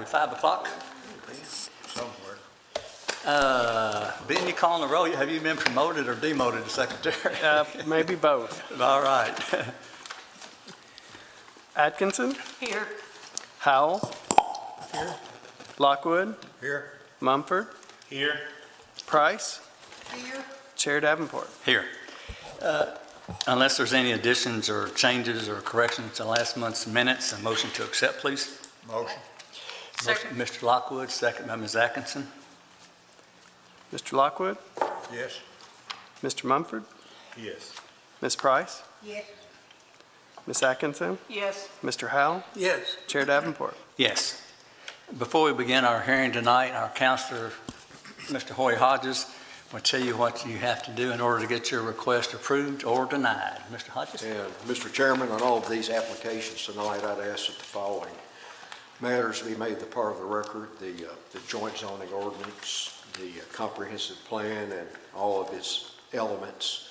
5 o'clock. Somewhere. Ben, you calling the roll? Have you been promoted or demoted to secretary? Maybe both. All right. Atkinson, Here. Howell, Lockwood, Here. Mumford, Here. Price, Here. Chair Davenport. Here. Unless there's any additions or changes or corrections to last month's minutes, a motion to accept, please. Motion. Second. Mr. Lockwood, second by Ms. Atkinson. Mr. Lockwood, Yes. Mr. Mumford, Yes. Ms. Price, Yes. Ms. Atkinson, Yes. Mr. Howell, Yes. Chair Davenport. Yes. Before we begin our hearing tonight, our counselor, Mr. Hoy Hodges, will tell you what you have to do in order to get your request approved or denied. Mr. Hodges? And, Mr. Chairman, on all of these applications tonight, I'd ask that the following matters be made the part of the record: the joint zoning ordinance, the comprehensive plan and all of its elements,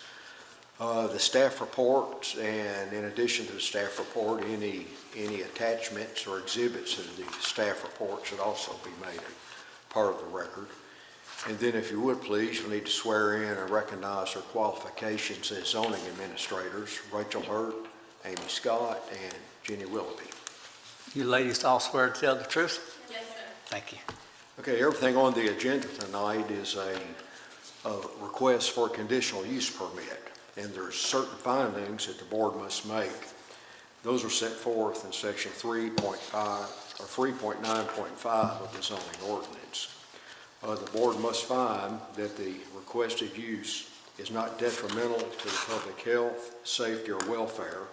the staff report, and in addition to the staff report, any attachments or exhibits to the staff report should also be made a part of the record. And then, if you would please, you'll need to swear in and recognize their qualifications as zoning administrators: Rachel Hurt, Amy Scott, and Jenny Willoughby. You ladies all swear to tell the truth? Yes, sir. Thank you. Okay, everything on the agenda tonight is a request for a conditional use permit, and there's certain findings that the board must make. Those are set forth in section 3.5 or 3.9.5 of the zoning ordinance. The board must find that the requested use is not detrimental to the public health, safety, or welfare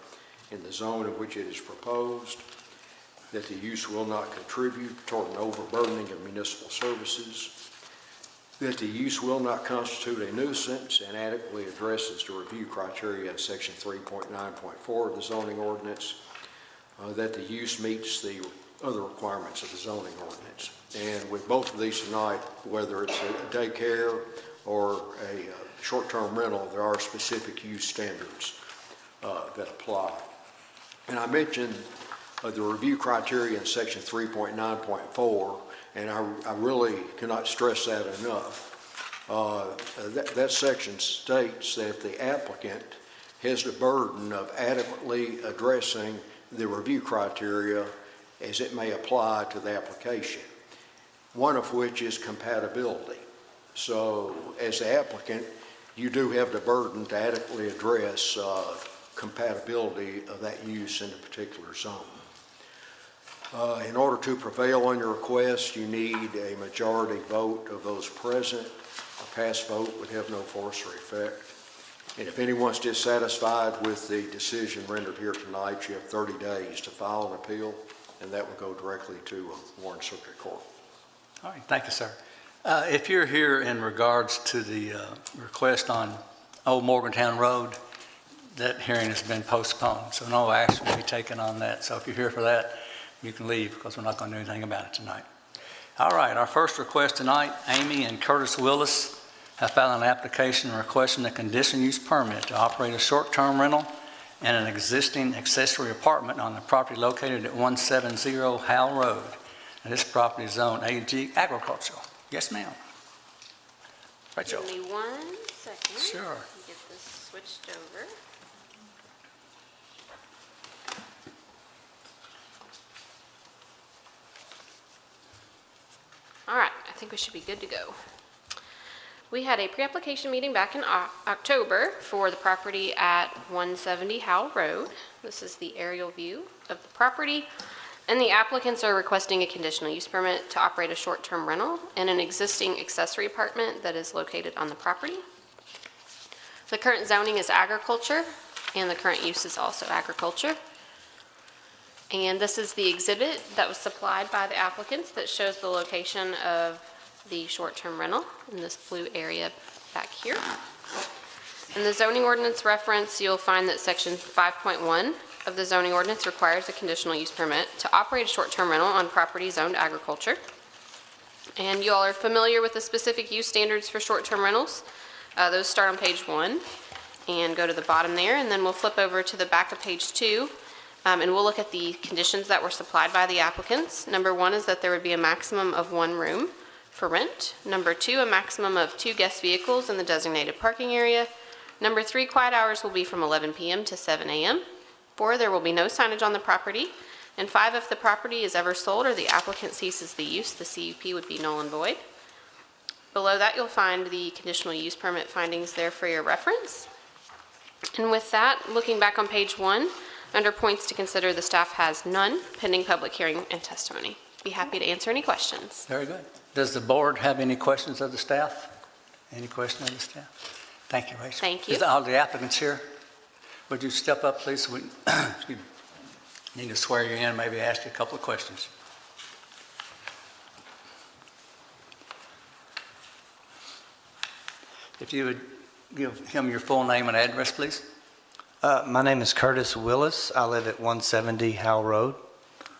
in the zone in which it is proposed, that the use will not contribute toward an overburdening of municipal services, that the use will not constitute a nuisance and adequately addresses the review criteria in section 3.9.4 of the zoning ordinance, that the use meets the other requirements of the zoning ordinance. And with both of these tonight, whether it's a daycare or a short-term rental, there are specific use standards that apply. And I mentioned the review criteria in section 3.9.4, and I really cannot stress that enough. That section states that if the applicant has the burden of adequately addressing the review criteria as it may apply to the application, one of which is compatibility. So as the applicant, you do have the burden to adequately address compatibility of that use in a particular zone. In order to prevail on your request, you need a majority vote of those present. A pass vote would have no force or effect. And if anyone's dissatisfied with the decision rendered here tonight, you have 30 days to file an appeal, and that will go directly to Warren Circuit Court. All right, thank you, sir. If you're here in regards to the request on Old Morgantown Road, that hearing has been postponed, so no action will be taken on that. So if you're here for that, you can leave because we're not going to do anything about it tonight. All right, our first request tonight, Amy and Curtis Willis have filed an application requesting a conditional use permit to operate a short-term rental and an existing accessory apartment on the property located at 170 Howell Road. And this property is zoned AG agricultural. Yes, ma'am. Rachel. Give me 1 second. Sure. Get this switched over. All right, I think we should be good to go. We had a pre-application meeting back in October for the property at 170 Howell Road. This is the aerial view of the property. And the applicants are requesting a conditional use permit to operate a short-term rental in an existing accessory apartment that is located on the property. The current zoning is agriculture, and the current use is also agriculture. And this is the exhibit that was supplied by the applicants that shows the location of the short-term rental in this blue area back here. In the zoning ordinance reference, you'll find that section 5.1 of the zoning ordinance requires a conditional use permit to operate a short-term rental on property zoned agriculture. And you all are familiar with the specific use standards for short-term rentals. Those start on page 1 and go to the bottom there, and then we'll flip over to the back of page 2 And we'll look at the conditions that were supplied by the applicants. Number 1 is that there would be a maximum of 1 room for rent. Number 2, a maximum of 2 guest vehicles in the designated parking area. Number 3, quiet hours will be from 11 p.m. to 7 a.m. 4, there will be no signage on the property. And 5, if the property is ever sold or the applicant ceases the use, the CUP would be null and void. Below that, you'll find the conditional use permit findings there for your reference. And with that, looking back on page 1, under points to consider, the staff has none pending public hearing and testimony. Be happy to answer any questions. Very good. Does the board have any questions of the staff? Any question of the staff? Thank you, Rachel. Thank you. Is all the applicants here? Would you step up, please? So we excuse me, need to swear you in, maybe ask you a couple of questions. If you would give him your full name and address, please. My name is Curtis Willis. I live at 170 Howell Road.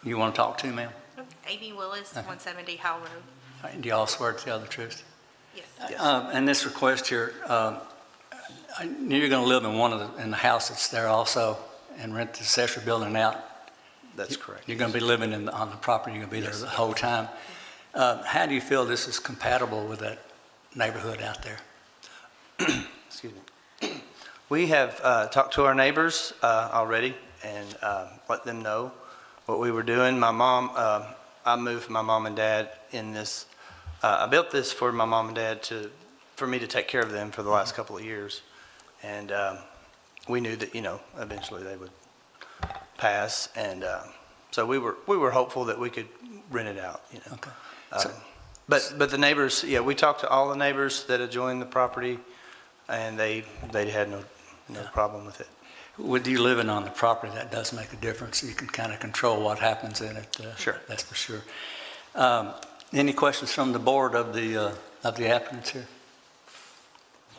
You want to talk to, ma'am? Amy Willis, 170 Howell Road. All right, do you all swear to tell the truth? Yes. And this request here, I knew you're going to live in the house that's there also and rent the accessory building out. That's correct. You're going to be living on the property, you're going to be there the whole time. How do you feel this is compatible with that neighborhood out there? Excuse me. We have talked to our neighbors already and let them know what we were doing. My mom, I moved my mom and dad in this. I built this for my mom and dad for me to take care of them for the last couple of years. And we knew that, eventually they would pass. And so we were hopeful that we could rent it out, Okay. But the neighbors, yeah, we talked to all the neighbors that adjoined the property, and they had no problem with it. With you living on the property, that does make a difference. You can kind of control what happens in it. Sure. That's for sure. Any questions from the board of the applicants here?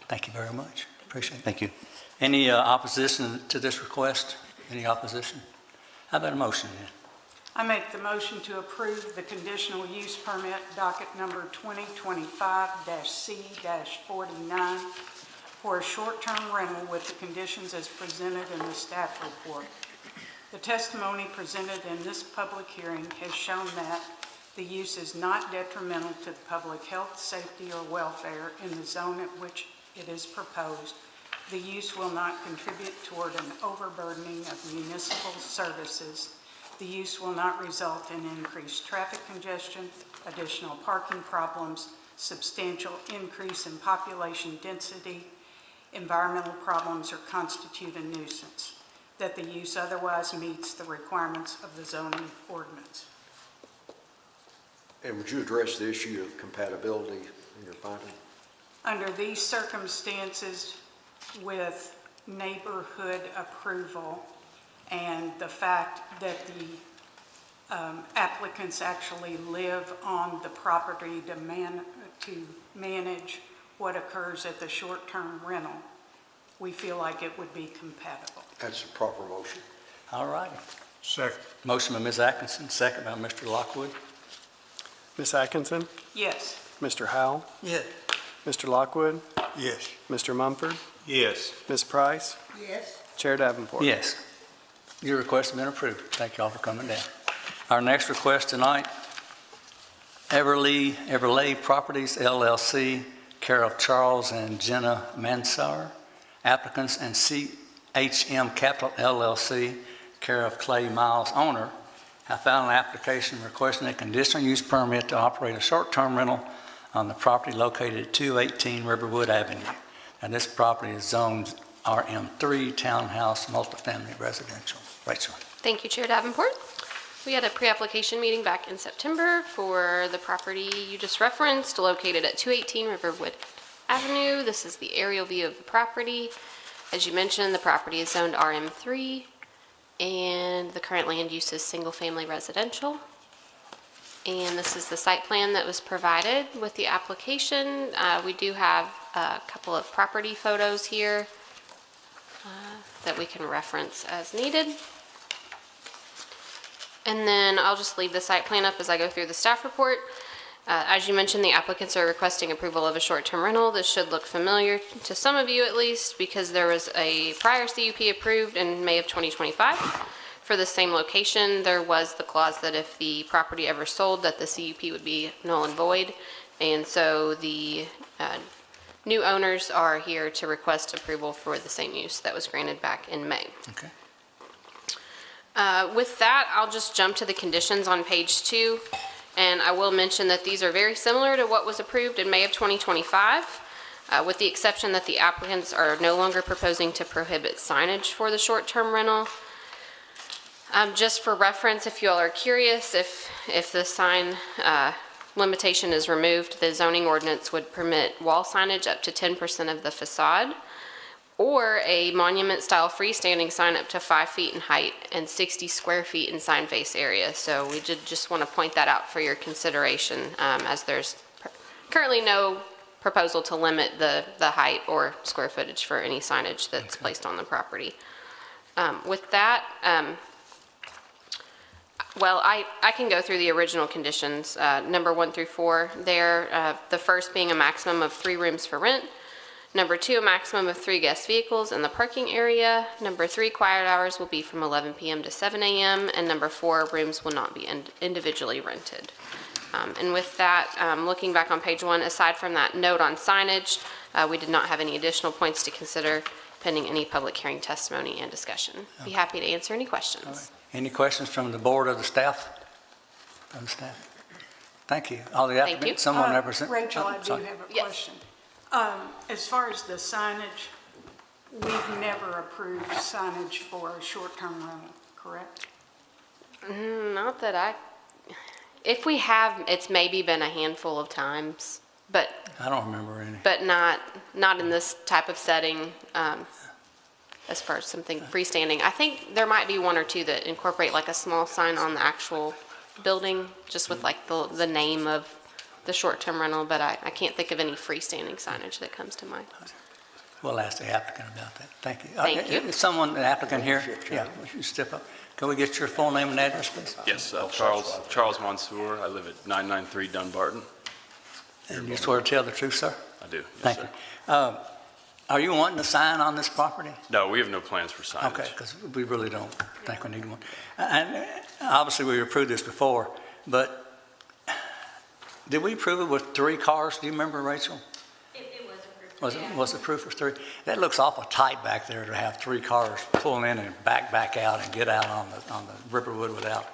Thank you very much. Appreciate it. Thank you. Any opposition to this request? Any opposition? How about a motion then? I make the motion to approve the conditional use permit docket number 2025-C-49 for a short-term rental with the conditions as presented in the staff report. The testimony presented in this public hearing has shown that the use is not detrimental to the public health, safety, or welfare in the zone at which it is proposed. The use will not contribute toward an overburdening of municipal services. The use will not result in increased traffic congestion, additional parking problems, substantial increase in population density, environmental problems, or constitute a nuisance. That the use otherwise meets the requirements of the zoning ordinance. And would you address the issue of compatibility in your finding? Under these circumstances, with neighborhood approval and the fact that the applicants actually live on the property to manage what occurs at the short-term rental, we feel like it would be compatible. That's a proper motion. All righty. Second. Motion by Ms. Atkinson, second by Mr. Lockwood. Ms. Atkinson, Yes. Mr. Howell, Yes. Mr. Lockwood, Yes. Mr. Mumford, Yes. Ms. Price, Yes. Chair Davenport. Yes. Your request has been approved. Thank you all for coming down. Our next request tonight, Everlay Properties LLC, care of Charles and Jenna Mansar, applicants, and CHM Capital LLC, care of Clay Miles, owner, have filed an application requesting a conditional use permit to operate a short-term rental on the property located at 218 Riverwood Avenue. And this property is zoned RM3 Townhouse Multifamily Residential. Rachel. Thank you, Chair Davenport. We had a pre-application meeting back in September for the property you just referenced, located at 218 Riverwood Avenue. This is the aerial view of the property. As you mentioned, the property is zoned RM3, and the current land use is single-family residential. And this is the site plan that was provided with the application. We do have a couple of property photos here that we can reference as needed. And then I'll just leave the site plan up as I go through the staff report. As you mentioned, the applicants are requesting approval of a short-term rental. This should look familiar to some of you at least, because there was a prior CUP approved in May of 2025 For the same location, there was the clause that if the property ever sold, that the CUP would be null and void. And so the new owners are here to request approval for the same use that was granted back in May. Okay. With that, I'll just jump to the conditions on page 2, and I will mention that these are very similar to what was approved in May of 2025, with the exception that the applicants are no longer proposing to prohibit signage for the short-term rental. Just for reference, if you all are curious, if the sign limitation is removed, the zoning ordinance would permit wall signage up to 10% of the facade, or a monument-style freestanding sign up to 5 feet in height and 60 square feet in sign face area. So we did just want to point that out for your consideration, as there's currently no proposal to limit the height or square footage for any signage that's placed on the property. With that, well, I can go through the original conditions, number 1 through 4 there, the first being a maximum of 3 rooms for rent. Number 2, a maximum of 3 guest vehicles in the parking area. Number 3, quiet hours will be from 11 p.m. to 7 a.m. And number 4, rooms will not be individually rented. And with that, looking back on page 1, aside from that note on signage, we did not have any additional points to consider pending any public hearing testimony and discussion. Be happy to answer any questions. Any questions from the board or the staff? From the staff? Thank you. All the Thank you. applicants, someone represent? Rachel, oh, I do sorry. have a Yes. question. As far as the signage, we've never approved signage for a short-term rental, correct? Not that if we have, it's maybe been a handful of times, but I don't remember any. not in this type of setting, as far as something freestanding. I think there might be 1 or 2 that incorporate like a small sign on the actual building, just with like the name of the short-term rental, but I can't think of any freestanding signage that comes to mind. We'll ask the applicant about that. Thank you. Thank you. Is someone, an applicant here? Yeah, would you step up? Can we get your full name and address, please? Yes, Charles Mansour. I live at 993 Dunbarton. And you swear to tell the truth, sir? I do, yes, Thank sir. you. Are you wanting a sign on this property? No, we have no plans for signage. Okay, because we really don't think we need one. And obviously, we approved this before, but did we approve it with 3 cars? Do you remember, Rachel? It was approved. Was it approved for 3? That looks awful tight back there to have 3 cars pulling in and back out and get out on the Riverwood without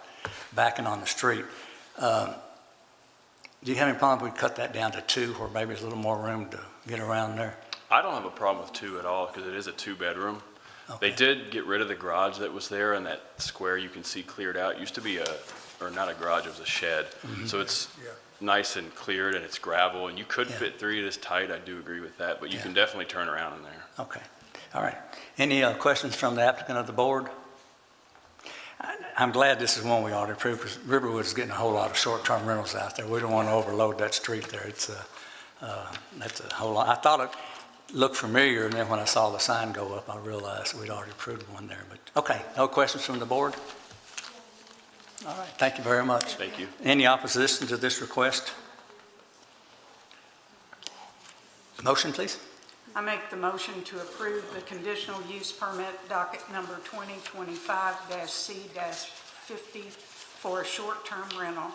backing on the street. Do you have any problem if we cut that down to 2, where maybe there's a little more room to get around there? I don't have a problem with 2 at all because it is a 2-bedroom. Okay. They did get rid of the garage that was there, and that square you can see cleared out. It used to be or not a garage, it was a shed. So it's nice and cleared, and it's gravel, and you could Yeah. fit 3 this tight. I do agree with that, but you Yeah. can definitely turn around in there. Okay, all right. Any questions from the applicant of the board? I'm glad this is one we ought to approve, because Riverwood's getting a whole lot of short-term rentals out there. We don't want to overload that street there. That's a whole lot. I thought it looked familiar, and then when I saw the sign go up, I realized we'd already approved one there. But, okay, no questions from the board? All right, thank you very much. Thank you. Any opposition to this request? Motion, please. I make the motion to approve the conditional use permit docket number 2025-C-50 for a short-term rental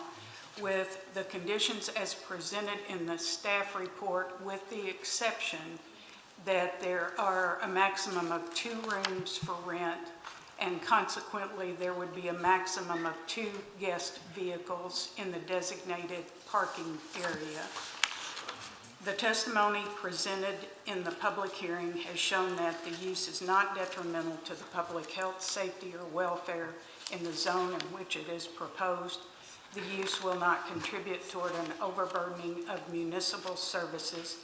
with the conditions as presented in the staff report, with the exception that there are a maximum of 2 rooms for rent, and consequently there would be a maximum of 2 guest vehicles in the designated parking area. The testimony presented in the public hearing has shown that the use is not detrimental to the public health, safety, or welfare in the zone in which it is proposed. The use will not contribute toward an overburdening of municipal services.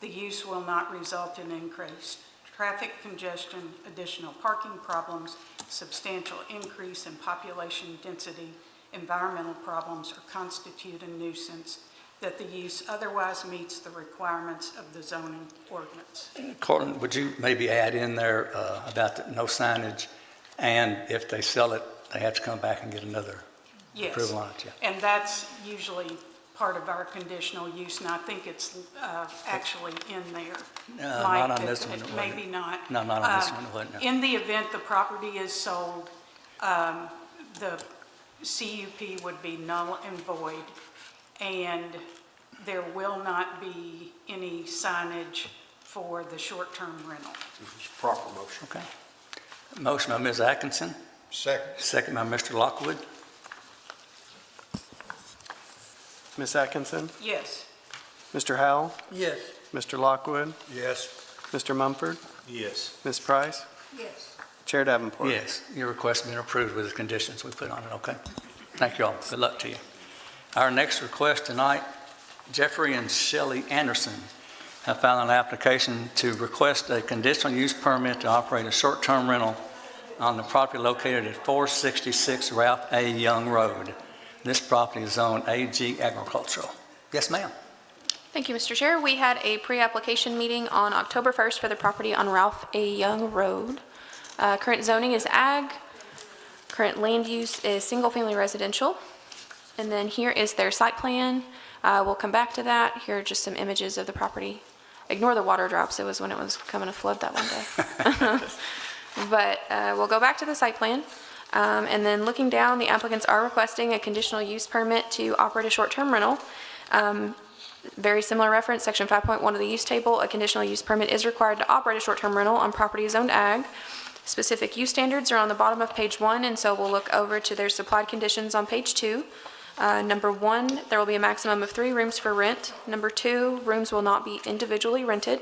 The use will not result in increased traffic congestion, additional parking problems, substantial increase in population density, environmental problems, or constitute a nuisance, that the use otherwise meets the requirements of the zoning ordinance. Cortland, would you maybe add in there about the no signage, and if they sell it, they have to come back and get another Yes, approval on it? Yeah. and that's usually part of our conditional use, and I think it's actually in there. Not Mike, on this one, it Maybe wasn't. not. No, not on this one, it wasn't, no. In the event the property is sold, the CUP would be null and void, and there will not be any signage for the short-term rental. Proper motion. Okay. Motion by Ms. Atkinson, Second. second by Mr. Lockwood. Ms. Atkinson, Yes. Mr. Howell, Yes. Mr. Lockwood, Yes. Mr. Mumford, Yes. Ms. Price, Yes. Chair Davenport. Yes, your request has been approved with the conditions we put on it, okay? Thank you all. Good luck to you. Our next request tonight, Jeffrey and Shelley Anderson have filed an application to request a conditional use permit to operate a short-term rental on the property located at 466 Ralph A. Young Road. This property is zoned AG Agricultural. Yes, ma'am. Thank you, Mr. Chair. We had a pre-application meeting on October 1st for the property on Ralph A. Young Road. Current zoning is ag. Current land use is single-family residential. And then here is their site plan. We'll come back to that. Here are just some images of the property. Ignore the water drops. It was when it was coming to flood that one day. But we'll go back to the site plan. And then looking down, the applicants are requesting a conditional use permit to operate a short-term rental. Very similar reference, section 5.1 of the use table, a conditional use permit is required to operate a short-term rental on property zoned ag. Specific use standards are on the bottom of page 1, and so we'll look over to their supplied conditions on page 2. Number 1, there will be a maximum of 3 rooms for rent. Number 2, rooms will not be individually rented.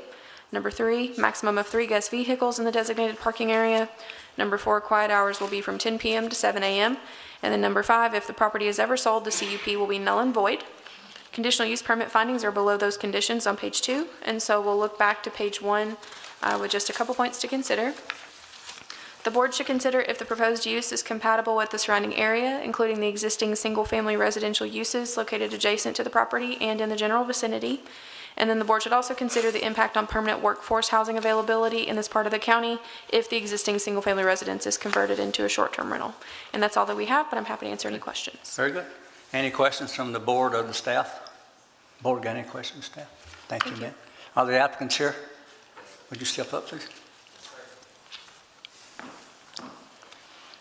Number 3, maximum of 3 guest vehicles in the designated parking area. Number 4, quiet hours will be from 10 p.m. to 7 a.m. And then number 5, if the property is ever sold, the CUP will be null and void. Conditional use permit findings are below those conditions on page 2, and so we'll look back to page 1 with just a couple points to consider. The board should consider if the proposed use is compatible with the surrounding area, including the existing single-family residential uses located adjacent to the property and in the general vicinity. And then the board should also consider the impact on permanent workforce housing availability in this part of the county if the existing single-family residence is converted into a short-term rental. And that's all that we have, but I'm happy to answer any questions. Very good. Any questions from the board or the staff? Board got any questions, staff? Thank you, ma'am. Are the applicants here? Would you step up, please?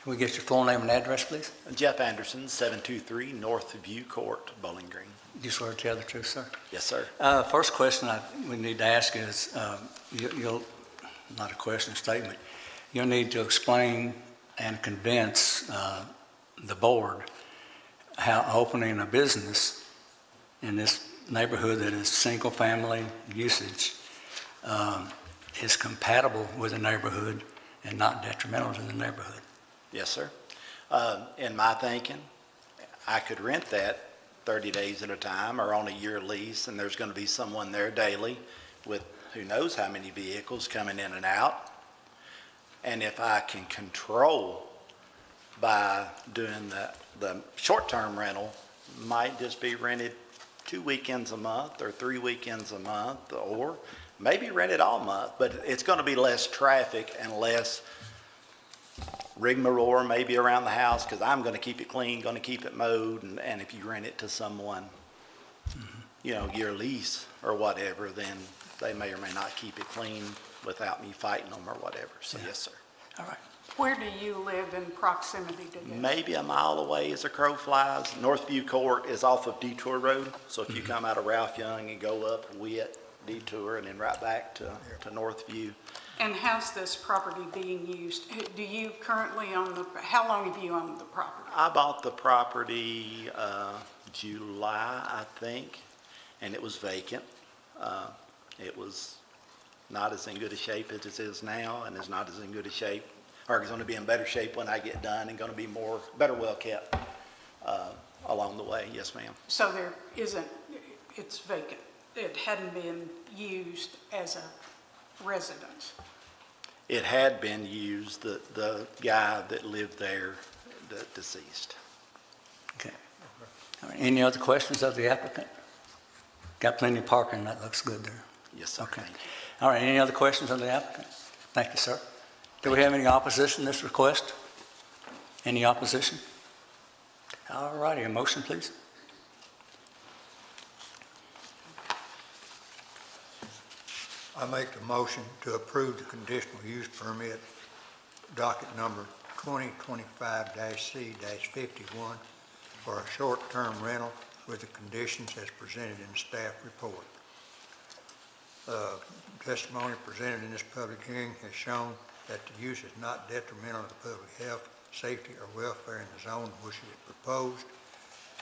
Can we get your full name and address, please? Jeff Anderson, 723 North View Court, Bowling Green. Do you swear to tell the truth, sir? Yes, sir. First question we need to ask is, you'll, not a question, statement, you'll need to explain and convince the board how opening a business in this neighborhood that is single-family usage is compatible with the neighborhood and not detrimental to the neighborhood. Yes, sir. In my thinking, I could rent that 30 days at a time or on a year lease, and there's going to be someone there daily with who knows how many vehicles coming in and out. And if I can control by doing the short-term rental, might just be rented 2 weekends a month or 3 weekends a month, or maybe rent it all month, but it's going to be less traffic and less rigmarole maybe around the house, because I'm going to keep it clean, going to keep it mowed, and if you rent it to someone, you know, year lease or whatever, then they may or may not keep it clean without me fighting them or whatever. So yes, sir. All right. Where do you live in proximity to this? Maybe a mile away as a crow flies. Northview Court is off of Detour Road, so if you come out of Ralph Young and go up Witt, Detour, and then right back to Northview. And how's this property being used? Do you currently own how long have you owned the property? I bought the property July, I think, and it was vacant. It was not as in good a shape as it is now, and is not as in good a shape, or it's going to be in better shape when I get done, and going to be better well kept along the way. Yes, ma'am. So there isn't, it's vacant. It hadn't been used as a residence. It had been used, the guy that lived there, the deceased. Okay. All right. Any other questions of the applicant? Got plenty of parking, that looks good there. Yes, sir. Okay. Thank you. All right, any other questions of the applicant? Thank you, sir. Do we have any opposition to this request? Any opposition? All righty, a motion, please. I make the motion to approve the conditional use permit, docket number 2025-C-51 for a short-term rental with the conditions as presented in the staff report. Testimony presented in this public hearing has shown that the use is not detrimental to public health, safety, or welfare in the zone in which it is proposed.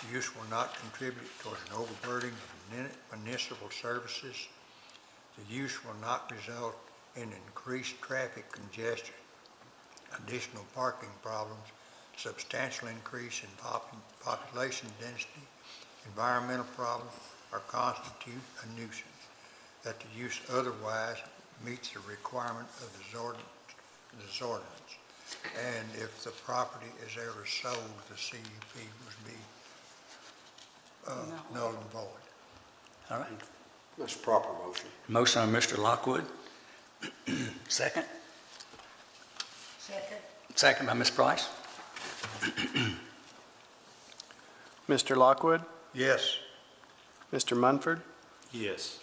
The use will not contribute towards an overburdening of municipal services. The use will not result in increased traffic congestion, additional parking problems, substantial increase in population density, environmental problems, or constitute a nuisance. That the use otherwise meets the requirement of this ordinance. And if the property is ever sold, the CUP would be null and void. All right. That's a proper motion. Motion on Mr. Lockwood. Second? Second. Second by Ms. Price. Mr. Lockwood, Yes. Mr. Munford, Yes.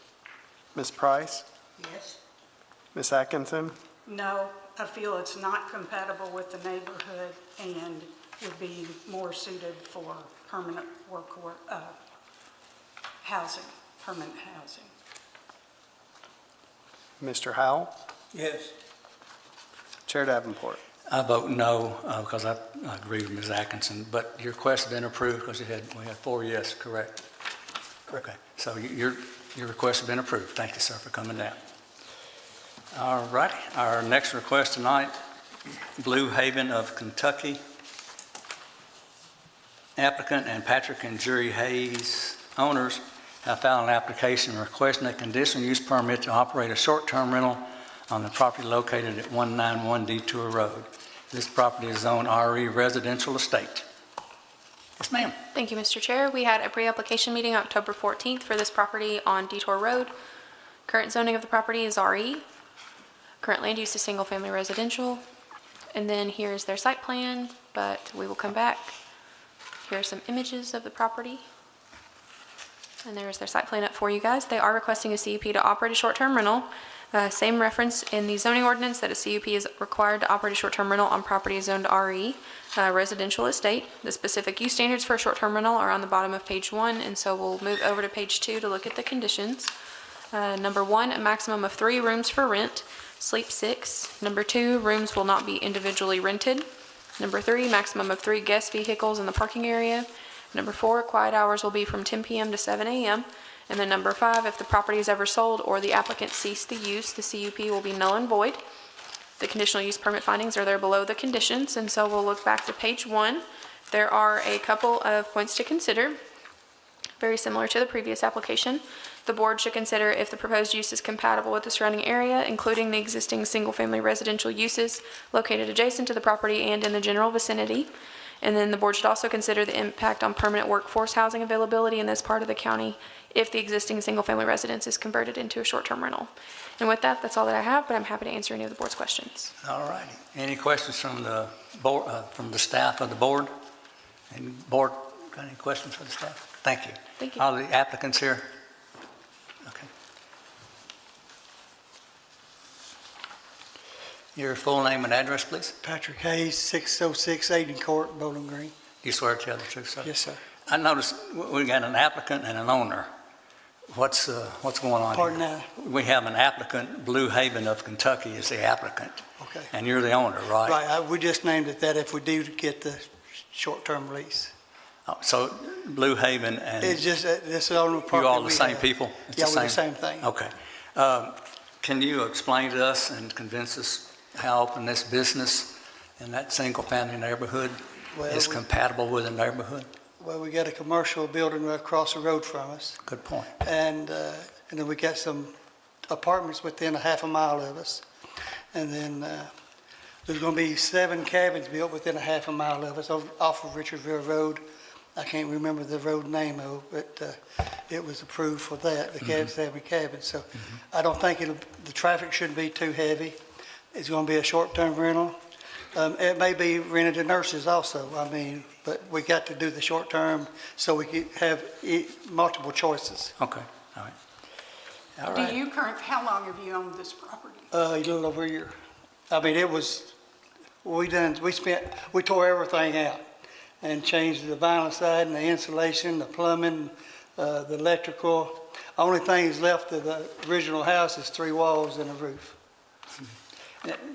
Ms. Price, Yes. Ms. Atkinson, No, I feel it's not compatible with the neighborhood and would be more suited for permanent housing, permanent housing. Mr. Howell, Yes. Chair Davenport. I vote no, because I agree with Ms. Atkinson, but your request has been approved because we had 4 yes, correct? Okay, so your request has been approved. Thank you, sir, for coming down. All righty, our next request tonight, Blue Haven of Kentucky. Applicant and Patrick and Jury Hayes, owners, have filed an application requesting a conditional use permit to operate a short-term rental on the property located at 191 Detour Road. This property is zoned RE Residential Estate. Yes, ma'am. Thank you, Mr. Chair. We had a pre-application meeting October 14th for this property on Detour Road. Current zoning of the property is RE. Current land use is single-family residential. And then here's their site plan, but we will come back. Here are some images of the property. And there's their site plan up for you guys. They are requesting a CUP to operate a short-term rental. Same reference in the zoning ordinance that a CUP is required to operate a short-term rental on property zoned RE, residential estate. The specific use standards for a short-term rental are on the bottom of page 1, and so we'll move over to page 2 to look at the conditions. Number 1, a maximum of 3 rooms for rent, sleep 6. Number 2, rooms will not be individually rented. Number 3, maximum of 3 guest vehicles in the parking area. Number 4, quiet hours will be from 10 p.m. to 7 a.m. And then number 5, if the property is ever sold or the applicant ceased the use, the CUP will be null and void. The conditional use permit findings are there below the conditions, and so we'll look back to page 1. There are a couple of points to consider, very similar to the previous application. The board should consider if the proposed use is compatible with the surrounding area, including the existing single-family residential uses located adjacent to the property and in the general vicinity. And then the board should also consider the impact on permanent workforce housing availability in this part of the county if the existing single-family residence is converted into a short-term rental. And with that, that's all that I have, but I'm happy to answer any of the board's questions. All righty. Any questions from the board, from the staff of the board? Any board got any questions for the staff? Thank you. Thank you. Are the applicants here? Okay. Your full name and address, please? Patrick Hayes, 606 Aiden Court, Bowling Green. You swear to tell the truth, sir? Yes, sir. I noticed we got an applicant and an owner. What's going on here? Pardon that? We have an applicant, Blue Haven of Kentucky is the applicant, Okay. and you're the owner, right? Right, we just named it that if we do get the short-term lease. Oh, so Blue Haven and It's just, this is on the property you all the we same have. people? It's Yeah, we're the same thing. Okay. Can you explain to us and convince us how open this business in that single-family neighborhood Well, is compatible with the neighborhood? Well, we got a commercial building right across the road from us, Good point. and then we got some apartments within a half a mile of us. And then there's going to be 7 cabins built within a half a mile of us off of Richardsville Road. I can't remember the road name of, but it was approved for that, the 7 cabins. So I don't think the traffic shouldn't be too heavy. It's going to be a short-term rental. It may be rented to nurses also, but we got to do the short-term so we could have multiple choices. Okay, all right. All right. How long have you owned this property? A little over a year. It was we tore everything out and changed the vinyl side and the insulation, the plumbing, the electrical. Only things left of the original house is 3 walls and a roof.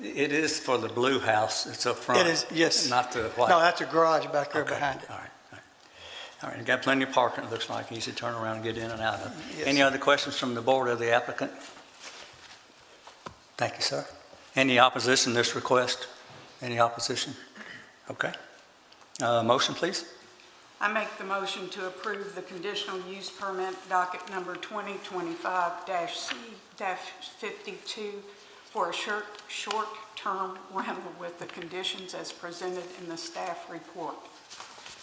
It is for the blue house, it's up front. It is, yes. Not the white. No, that's a garage back there Okay, behind it. All right, all right. All right, you got plenty of parking, it looks like, easy to turn around and get in and out of. Yes, Any sir. other questions from the board of the applicant? Thank you, sir. Any opposition to this request? Any opposition? Okay. Motion, please? I make the motion to approve the conditional use permit docket number 2025-C-52 for a short-term rental with the conditions as presented in the staff report.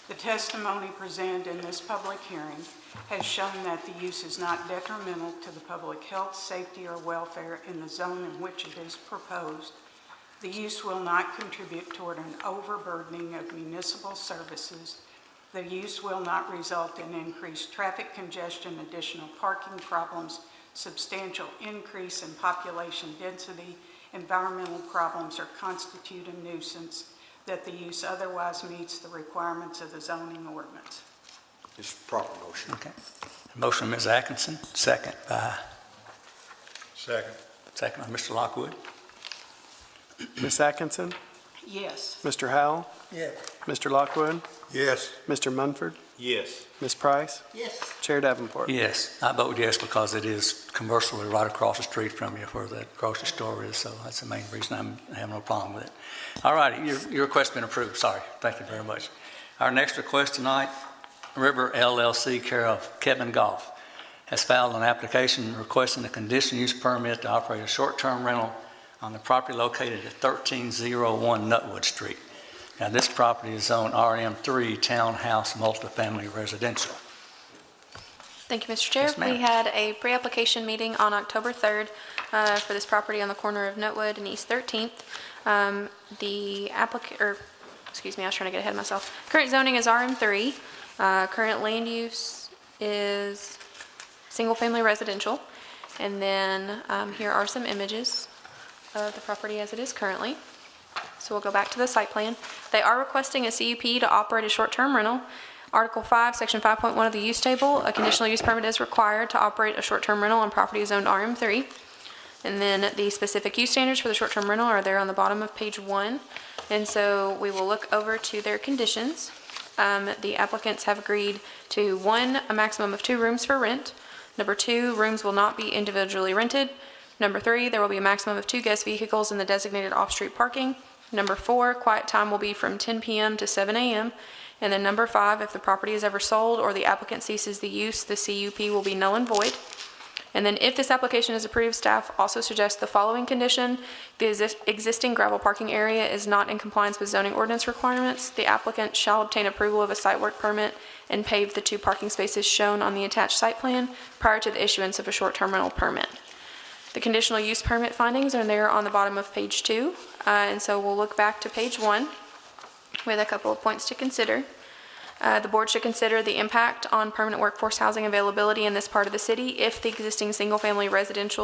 The testimony presented in this public hearing has shown that the use is not detrimental to the public health, safety, or welfare in the zone in which it is proposed. The use will not contribute toward an overburdening of municipal services. The use will not result in increased traffic congestion, additional parking problems, substantial increase in population density, environmental problems, or constitute a nuisance, that the use otherwise meets the requirements of the zoning ordinance. It's a proper motion. Okay. Motion, Ms. Atkinson, second by Mr. Lockwood. Ms. Atkinson, Yes. Mr. Howell, Yeah. Mr. Lockwood, Yes. Mr. Munford, Yes. Ms. Price, Yes. Chair Davenport. Yes, I vote yes because it is commercially right across the street from you where the grocery store is, so that's the main reason I have no problem with it. All right, your request's been approved, sorry. Thank you very much. Our next request tonight, River LLC, care of Kevin Goff, has filed an application requesting a conditional use permit to operate a short-term rental on the property located at 1301 Nutwood Street. Now, this property is zoned RM3 Townhouse Multifamily Residential. Thank you, Mr. Chair. Yes, ma'am. We had a pre-application meeting on October 3rd for this property on the corner of Nutwood and East 13th. The applicant, or, excuse me, I was trying to get ahead of myself. Current zoning is RM3. Current land use is single-family residential. And then here are some images of the property as it is currently. So we'll go back to the site plan. They are requesting a CUP to operate a short-term rental. Article 5, Section 5.1 of the use table, a conditional use permit is required to operate a short-term rental on property zoned RM3. And then the specific use standards for the short-term rental are there on the bottom of page 1. And so we will look over to their conditions. The applicants have agreed to 1, a maximum of 2 rooms for rent. Number 2, rooms will not be individually rented. Number 3, there will be a maximum of 2 guest vehicles in the designated off-street parking. Number 4, quiet time will be from 10 p.m. to 7 a.m. And then number 5, if the property is ever sold or the applicant ceases the use, the CUP will be null and void. And then if this application is approved, staff also suggests the following condition. The existing gravel parking area is not in compliance with zoning ordinance requirements. The applicant shall obtain approval of a site work permit and pave the 2 parking spaces shown on the attached site plan prior to the issuance of a short-term rental permit. The conditional use permit findings are there on the bottom of page 2. And so we'll look back to page 1 with a couple of points to consider. The board should consider the impact on permanent workforce housing availability in this part of the city if the existing single-family residence,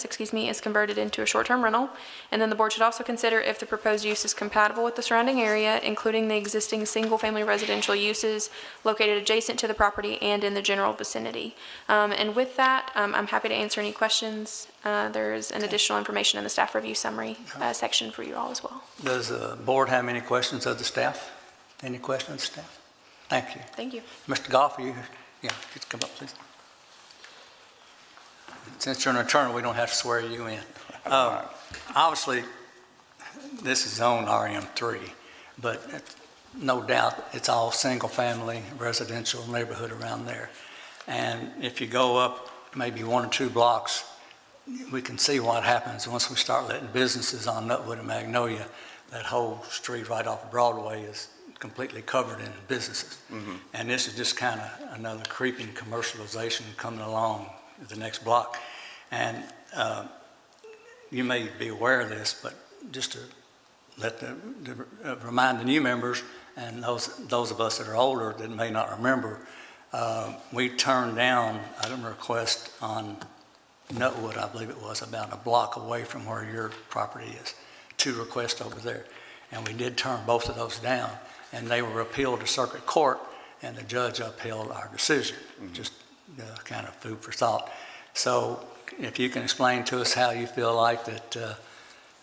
is converted into a short-term rental. And then the board should also consider if the proposed use is compatible with the surrounding area, including the existing single-family residential uses located adjacent to the property and in the general vicinity. And with that, I'm happy to answer any questions. There's an additional information in the staff review summary section for you all as well. Does the board have any questions of the staff? Any questions of the staff? Thank you. Thank you. Mr. Goff, you could come up, please. Since you're an attorney, we don't have to swear you in. Obviously, this is zone RM3, but no doubt it's all single-family residential neighborhood around there. And if you go up maybe 1 or 2 blocks, we can see what happens once we start letting businesses on Nutwood and Magnolia. That whole street right off of Broadway is completely covered in businesses. Mm-hmm. And this is just kind of another creeping commercialization coming along the next block. And you may be aware of this, but just to let remind the new members and those of us that are older that may not remember, we turned down a request on Nutwood, I believe it was, about a block away from where your property is, two requests over there. And we did turn both of those down, and they were appealed to circuit court, and the judge upheld our decision. Just kind of food for thought. So if you can explain to us how you feel like that,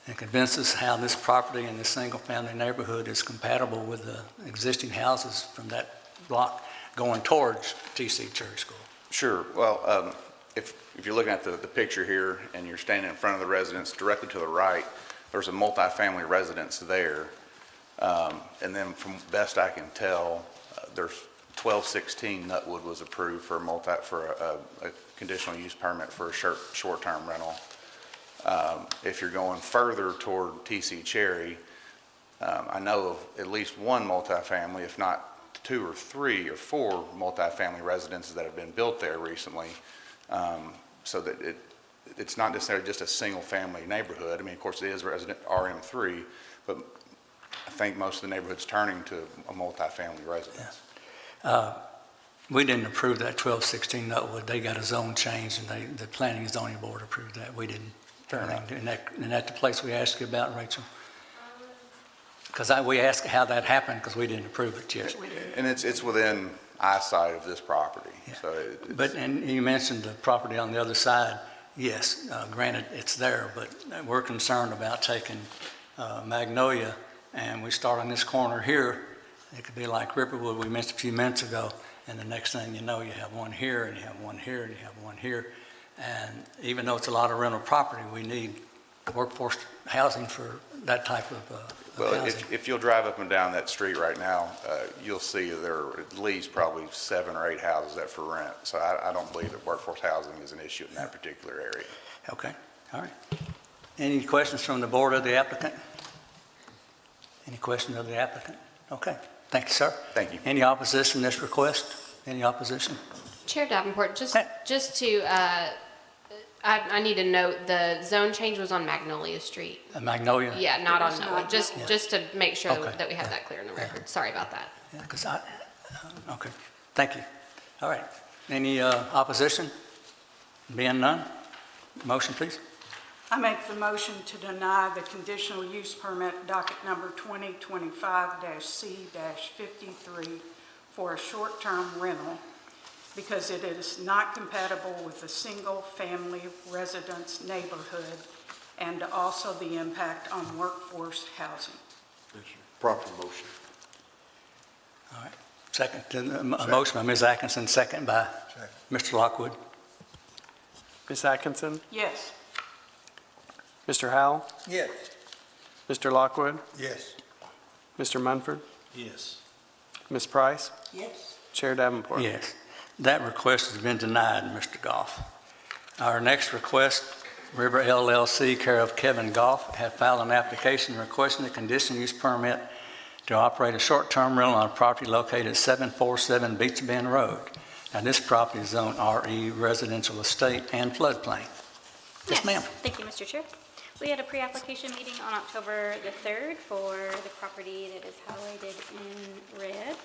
and convince us how this property in this single-family neighborhood is compatible with the existing houses from that block going towards TC Cherry School. Sure. Well, if you're looking at the picture here and you're standing in front of the residence directly to the right, there's a multifamily residence there. And then from best I can tell, there's 1216 Nutwood was approved for a conditional use permit for a short-term rental. If you're going further toward TC Cherry, I know of at least one multifamily, if not 2 or 3 or 4 multifamily residences that have been built there recently, so that it's not necessarily just a single-family neighborhood. I mean, of course, it is resident RM3, but I think most of the neighborhood's turning to a multifamily residence. We didn't approve that 1216 Nutwood. They got a zone change, and the Planning and Zoning Board approved that. We didn't. Fair enough. Isn't that the place we asked you about, Rachel? Because we asked how that happened, because we didn't approve it yet. And it's within eyesight of this property. Yeah. So it's- But, and you mentioned the property on the other side. Yes, granted, it's there, but we're concerned about taking Magnolia, and we start on this corner here. It could be like Ripperwood we mentioned a few minutes ago, and the next thing you know, you have one here, and you have one here, and you have one here. And even though it's a lot of rental property, we need workforce housing for that type of Well, housing. if you'll drive up and down that street right now, you'll see there are at least probably 7 or 8 houses that for rent. So I don't believe that workforce housing is an issue in that particular area. Okay, all right. Any questions from the board of the applicant? Any questions of the applicant? Okay, thank you, sir. Thank you. Any opposition to this request? Any opposition? Chair Davenport, Hey. just to, I need to note, the zone change was on Magnolia Street. Magnolia? Yeah, not on It was Nutwood, not just, Nutwood. just to make sure Okay. that we have that clear in the record. Sorry about that. Yeah, because okay, thank you. All right, any opposition? Being none, motion, please. I make the motion to deny the conditional use permit docket number 2025-C-53 for a short-term rental because it is not compatible with the single-family residence neighborhood and also the impact on workforce housing. Proper motion. All right, second, a motion by Ms. Atkinson, second by Mr. Lockwood. Ms. Atkinson? Yes. Mr. Howell? Yes. Mr. Lockwood? Yes. Mr. Munford? Yes. Ms. Price? Yes. Chair Davenport? Yes, that request has been denied, Mr. Goff. Our next request, River LLC, care of Kevin Goff, have filed an application requesting a conditional use permit to operate a short-term rental on a property located at 747 Beach Bend Road. Now, this property is zoned RE Residential Estate and Floodplain. Yes, ma'am. Thank you, Mr. Chair. We had a pre-application meeting on October the 3rd for the property that is highlighted in red.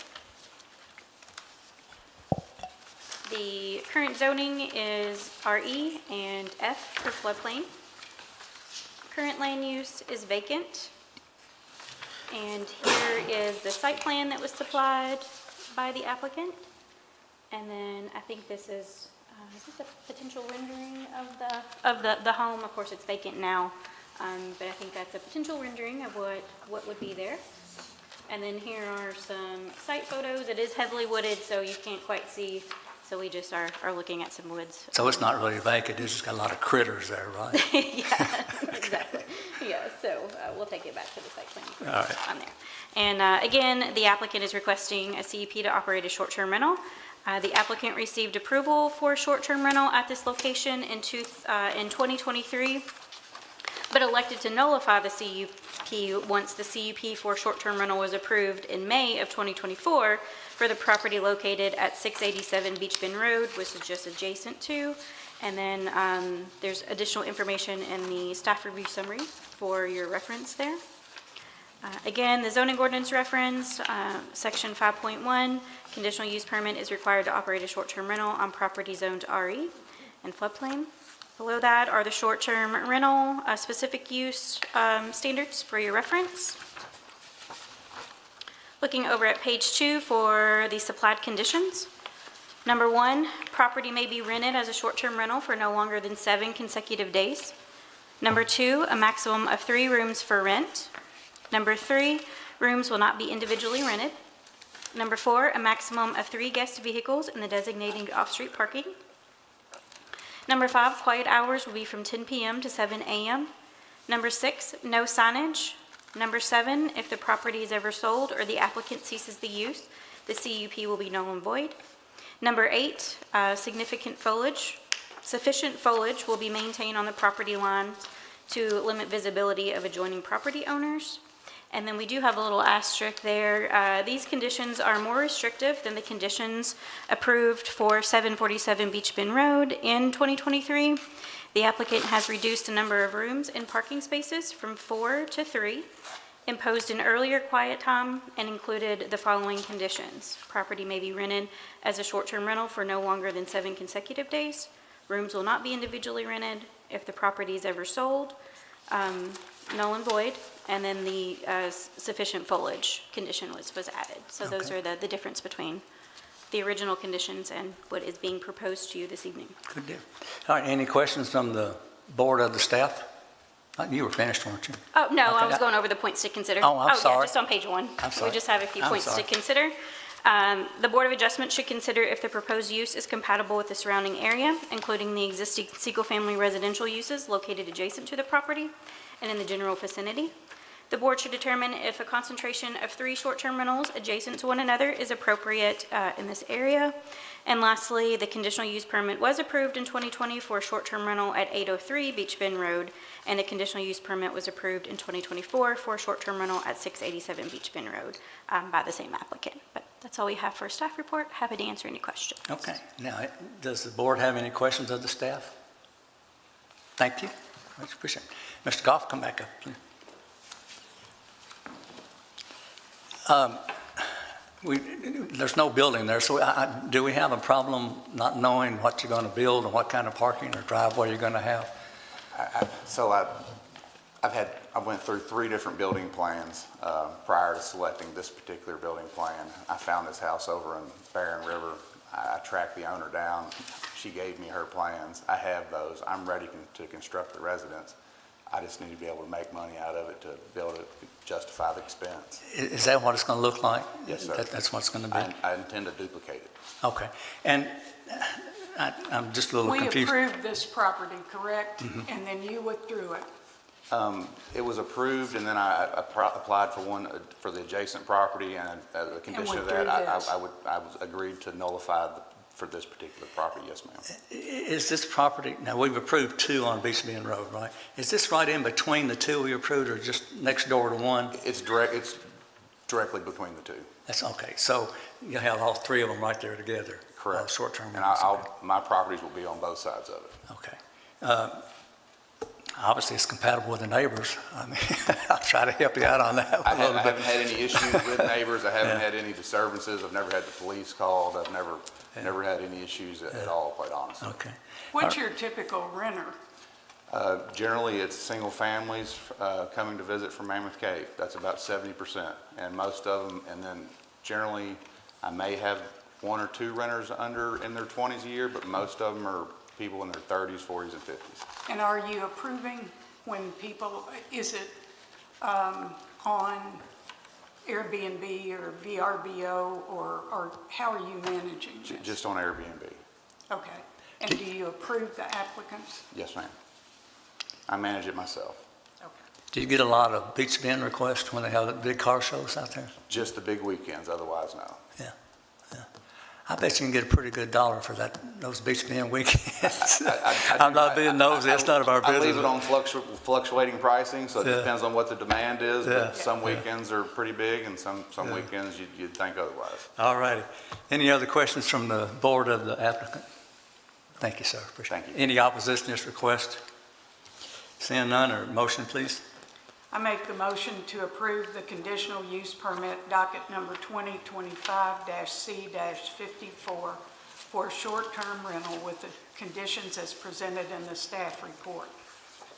The current zoning is RE and F for floodplain. Current land use is vacant. And here is the site plan that was supplied by the applicant. And then I think this is this a potential rendering of the home? Of course, it's vacant now, but I think that's a potential rendering of what would be there. And then here are some site photos. It is heavily wooded, so you can't quite see. So we just are looking at some woods. So it's not really vacant, it's just got a lot of critters there, right? Yeah, exactly. Yeah, so we'll take it back to the site plan All right. on there. And again, the applicant is requesting a CUP to operate a short-term rental. The applicant received approval for a short-term rental at this location in 2023, but elected to nullify the CUP once the CUP for short-term rental was approved in May of 2024 for the property located at 687 Beach Bend Road, which is just adjacent to. And then there's additional information in the staff review summary for your reference there. Again, the zoning ordinance reference, section 5.1, conditional use permit is required to operate a short-term rental on property zoned RE and floodplain. Below that are the short-term rental specific use standards for your reference. Looking over at page 2 for the supplied conditions. Number 1, property may be rented as a short-term rental for no longer than 7 consecutive days. Number 2, a maximum of 3 rooms for rent. Number 3, rooms will not be individually rented. Number 4, a maximum of 3 guest vehicles in the designated off-street parking. Number 5, quiet hours will be from 10 p.m. to 7 a.m. Number 6, no signage. Number 7, if the property is ever sold or the applicant ceases the use, the CUP will be null and void. Number 8, sufficient foliage will be maintained on the property line to limit visibility of adjoining property owners. And then we do have a little asterisk there. These conditions are more restrictive than the conditions approved for 747 Beach Bend Road in 2023. The applicant has reduced the number of rooms and parking spaces from 4 to 3, imposed an earlier quiet time, and included the following conditions. Property may be rented as a short-term rental for no longer than 7 consecutive days. Rooms will not be individually rented. If the property is ever sold, null and void. And then the sufficient foliage condition was added. So those are the difference between the original conditions and what is being proposed to you this evening. Good deal. All right, any questions from the board of the staff? You were finished, weren't you? Oh, no, I Okay. was going over the points to consider. Oh, I'm yeah, sorry. just on page 1. I'm sorry. We just have a few I'm points to sorry. consider. The Board of Adjustment should consider if the proposed use is compatible with the surrounding area, including the existing single-family residential uses located adjacent to the property and in the general vicinity. The board should determine if a concentration of 3 short-term rentals adjacent to one another is appropriate in this area. And lastly, the conditional use permit was approved in 2020 for a short-term rental at 803 Beach Bend Road, and the conditional use permit was approved in 2024 for a short-term rental at 687 Beach Bend Road by the same applicant. But that's all we have for a staff report. Happy to answer any questions. Okay. Now, does the board have any questions of the staff? Thank you. Much appreciated. Mr. Goff, come back up, please. There's no building there, so do we have a problem not knowing what you're going to build and what kind of parking or driveway you're going to have? I went through 3 different building plans prior to selecting this particular building plan. I found this house over in Barren River. I tracked the owner down. She gave me her plans. I have those. I'm ready to construct the residence. I just need to be able to make money out of it to be able to justify the expense. Is that what it's going to look like? Yes, sir. That's what it's going to be? I intend to duplicate it. Okay. And I'm just a little We confused. approved this property, correct? And then you withdrew it. It was approved, and then I applied for the adjacent property, and as a condition of that, withdrew this. I was agreed to nullify for this particular property. Yes, ma'am. Is this property, now we've approved 2 on Beach Bend Road, right? Is this right in between the 2 we approved or just next door to one? It's directly between the 2. That's okay. So you have all 3 of them right there together? Correct. Short-term And rentals. my properties will be on both sides of it. Okay. Obviously, it's compatible with the neighbors. I mean, I'll try to help you out on that I a little bit. haven't had any issues with neighbors. I haven't had any disturbances. I've never had the police called. I've never had any issues at all, quite honestly. Okay. What's your typical renter? Generally, it's single families coming to visit from Mammoth Cave. That's about 70%. And most of them, and then generally, I may have 1 or 2 renters in their 20s a year, but most of them are people in their 30s, 40s, and 50s. And are you approving when people, is it on Airbnb or VRBO, or how are you managing this? Just on Airbnb. Okay. And do you approve the applicants? Yes, ma'am. I manage it myself. Okay. Do you get a lot of Beach Bend requests when they have the big car shows out there? Just the big weekends, otherwise no. Yeah. I bet you can get a pretty good dollar for those Beach Bend weekends. I'm not being nosy, it's none of our business. I leave it on fluctuating pricing, so it Yeah. depends on what the demand is. Yeah. But some weekends are pretty big, and some weekends you'd think otherwise. All righty. Any other questions from the board of the applicant? Thank you, sir. Appreciate it. Thank you. Any opposition to this request? Seeing none, or motion, please? I make the motion to approve the conditional use permit docket number 2025-C-54 for a short-term rental with the conditions as presented in the staff report.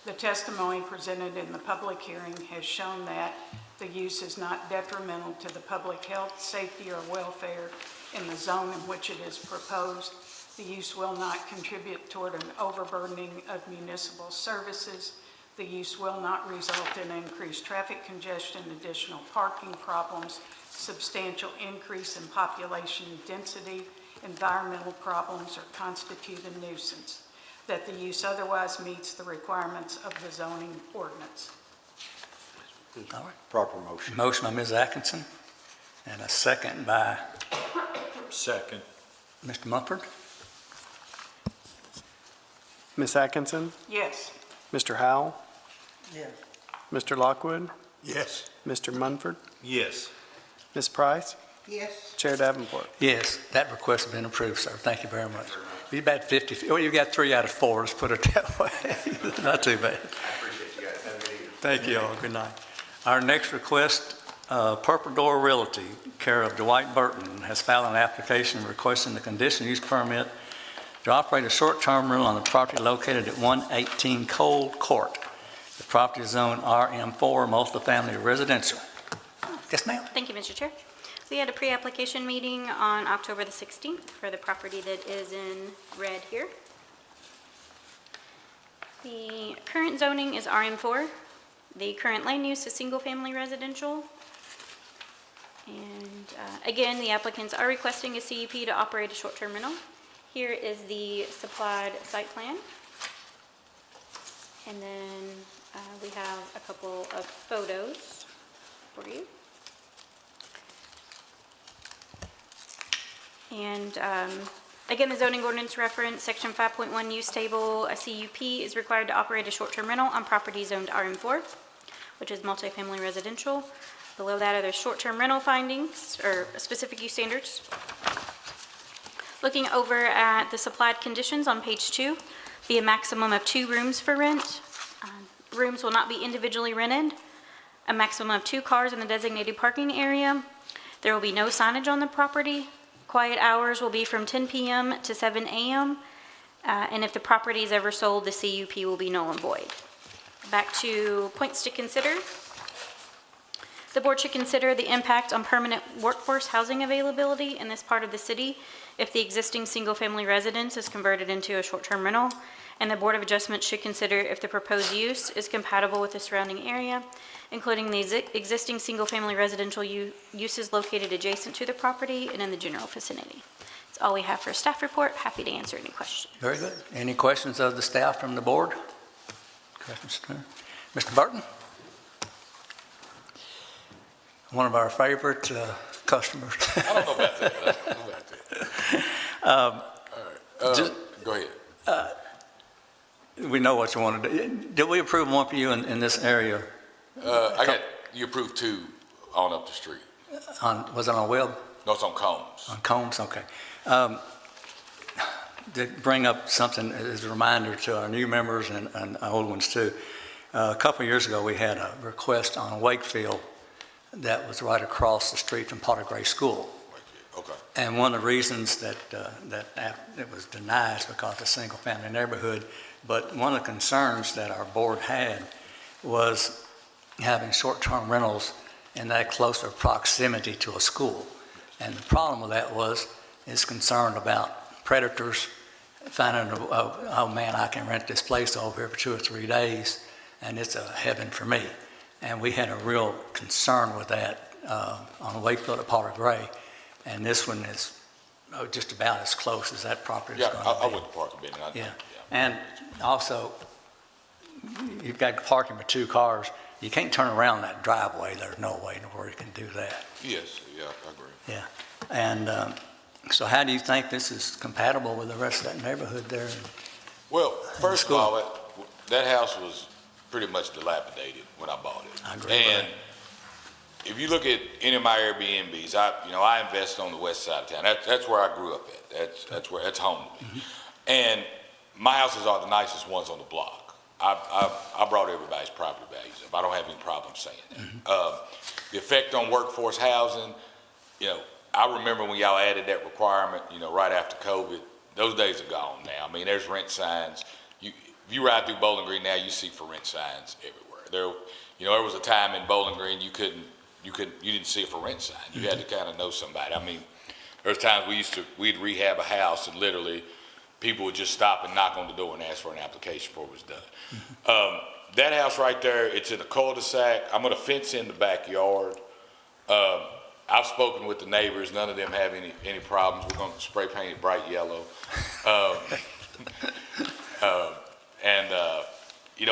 The testimony presented in the public hearing has shown that the use is not detrimental to the public health, safety, or welfare in the zone in which it is proposed. The use will not contribute toward an overburdening of municipal services. The use will not result in increased traffic congestion, additional parking problems, substantial increase in population density, environmental problems, or constitute a nuisance. That the use otherwise meets the requirements of the zoning ordinance. All right. Proper motion. Motion by Ms. Atkinson and a second by Second. Mr. Mumford. Ms. Atkinson, Yes. Mr. Howell, Yes. Mr. Lockwood, Yes. Mr. Munford, Yes. Ms. Price, Yes. Chair Davenport. Yes, that request has been approved, sir. Thank you very much. You about 50, well, you got 3 out of 4, let's put it that way. Not too bad. I appreciate you guys. Have a good evening. Thank you all. Good night. Our next request, Purple Door Realty, care of Dwight Burton, has filed an application requesting the conditional use permit to operate a short-term rental on the property located at 118 Cole Court. The property is zoned RM4, multifamily residential. Yes, ma'am. Thank you, Mr. Chair. We had a pre-application meeting on October the 16th for the property that is in red here. The current zoning is RM4. The current land use is single-family residential. And again, the applicants are requesting a CUP to operate a short-term rental. Here is the supplied site plan. And then we have a couple of photos for you. And again, the zoning ordinance reference, section 5.1 use table, a CUP is required to operate a short-term rental on property zoned RM4, which is multifamily residential. Below that are the short-term rental findings, or specific use standards. Looking over at the supplied conditions on page 2, be a maximum of 2 rooms for rent. Rooms will not be individually rented. A maximum of 2 cars in the designated parking area. There will be no signage on the property. Quiet hours will be from 10 p.m. to 7 a.m. And if the property is ever sold, the CUP will be null and void. Back to points to consider. The board should consider the impact on permanent workforce housing availability in this part of the city if the existing single-family residence is converted into a short-term rental. And the Board of Adjustment should consider if the proposed use is compatible with the surrounding area, including the existing single-family residential uses located adjacent to the property and in the general vicinity. That's all we have for a staff report. Happy to answer any questions. Very good. Any questions of the staff from the board? Questions, sir? Mr. Burton? One of our favorite customers. I don't know about that. I don't know about that. Just- Go ahead. We know what you want to do. Did we approve one for you in this area? You approved 2 on up the street. Was it on Webb? No, it's on Combs. On Combs, okay. To bring up something as a reminder to our new members and old ones too. A couple of years ago, we had a request on Wakefield that was right across the street from Potter Gray School. Okay. And one of the reasons that it was denied is because it's a single-family neighborhood. But one of the concerns that our board had was having short-term rentals in that closer proximity to a school. And the problem with that was, is concerned about predators finding, oh man, I can rent this place over here for 2 or 3 days, and it's a heaven for me. And we had a real concern with that on Wakefield at Potter Gray. And this one is just about as close as that property is Yeah, going to be. I went to Parker Benning. Yeah, and also, you've got parking for 2 cars. You can't turn around that driveway. There's no way where you can do that. Yes, yeah, I agree. Yeah, and so how do you think this is compatible with the rest of that neighborhood there? Well, first of school. all, that house was pretty much dilapidated when I bought it. I agree with And if you look at any of my Airbnbs, I invest on the west side of town. That's where I grew up at. That's home to me. And my houses are the nicest ones on the block. I brought everybody's property values up. I don't have any problem saying that. The effect on workforce housing, I remember when y'all added that requirement, right after COVID, those days are gone now. I mean, there's rent signs. If you ride through Bowling Green now, you see for rent signs everywhere. There was a time in Bowling Green you didn't see a for rent sign. You had to kind of know somebody. I mean, there's times we'd rehab a house and literally people would just stop and knock on the door and ask for an application before it was done. That house right there, it's in a cul-de-sac. I'm gonna fence in the backyard. I've spoken with the neighbors. None of them have any problems. We're gonna spray paint it bright yellow.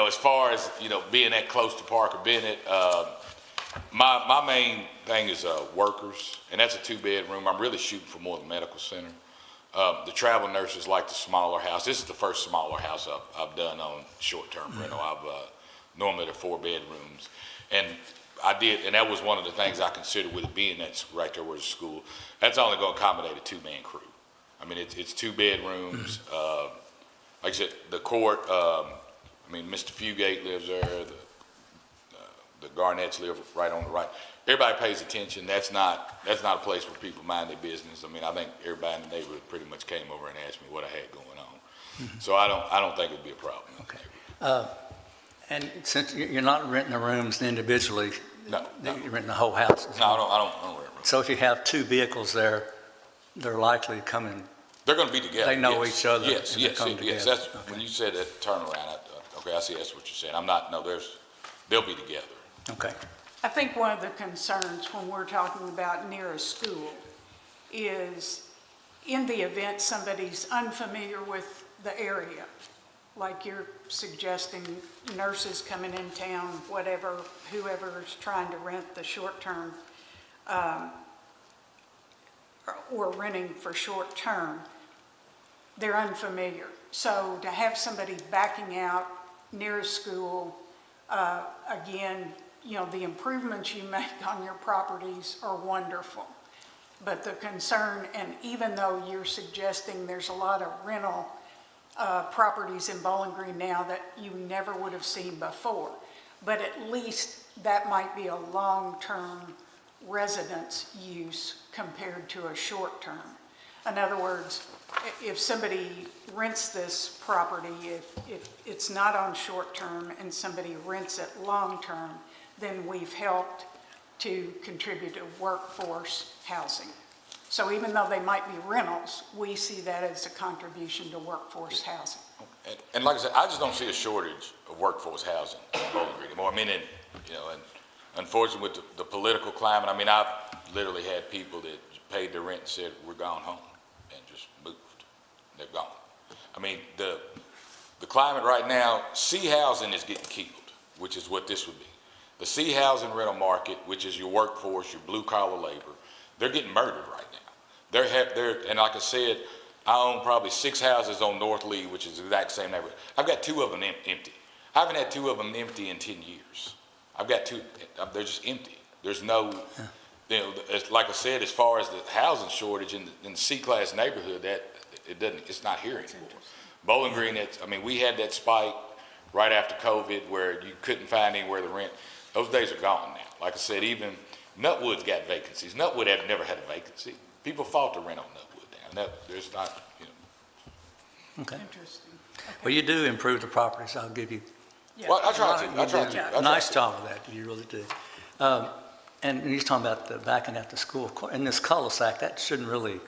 As far as, being that close to Parker Bennett, my main thing is workers, and that's a 2-bedroom. I'm really shooting for more of the medical center. The travel nurses like the smaller house. This is the first smaller house I've done on short-term rental. Normally they're 4 bedrooms. And and that was one of the things I considered with it being that's right there where the school. That's only gonna accommodate a 2-man crew. I mean, it's 2 bedrooms. Like I said, the court, Mr. Fugate lives there. The Garnetts live right on the right. Everybody pays attention. That's not a place where people mind their business. I mean, I think everybody in the neighborhood pretty much came over and asked me what I had going on. So I don't think it'd be a problem. Okay. And since you're not renting the rooms individually, No. you're renting the whole house. No, I don't rent rooms. So if you have 2 vehicles there, they're likely coming, They're gonna be together. They know yes. each other Yes, and they yes, come yes. together. That's, Okay. when you said that turnaround, I see that's what you're saying. They'll be together. okay. I think one of the concerns when we're talking about near a school is in the event somebody's unfamiliar with the area, like you're suggesting nurses coming in town, whatever, whoever's trying to rent the short term, or renting for short term, they're unfamiliar. So to have somebody backing out near a school, again, the improvements you make on your properties are wonderful. But the concern, and even though you're suggesting there's a lot of rental properties in Bowling Green now that you never would have seen before, but at least that might be a long-term residence use compared to a short-term. In other words, if somebody rents this property, if it's not on short-term and somebody rents it long-term, then we've helped to contribute to workforce housing. So even though they might be rentals, we see that as a contribution to workforce housing. And like I said, I just don't see a shortage of workforce housing in Bowling Green anymore. I mean, and unfortunately with the political climate, I've literally had people that paid their rent and said, we're gone home, and just moved. They're gone. I mean, the climate right now, C housing is getting killed, which is what this would be. The C housing rental market, which is your workforce, your blue collar labor, they're getting murdered right now. And like I said, I own probably 6 houses on North Lee, which is the exact same neighborhood. I've got 2 of them empty. I haven't had 2 of them empty in 10 years. I've got 2, they're just empty. There's no, like I said, as far as the housing shortage in the C-class neighborhood, it's not here anymore. Bowling Green, we had that spike right after COVID where you couldn't find anywhere to rent. Those days are gone now. Like I said, even Nutwood's got vacancies. Nutwood have never had a vacancy. People fought to rent on Nutwood down. There's not, Okay. Interesting. Well, you do improve the properties, I'll give you. Well, I try to. Nice job with that, you really do. And you're talking about the backing out to school. In this cul-de-sac, that shouldn't really,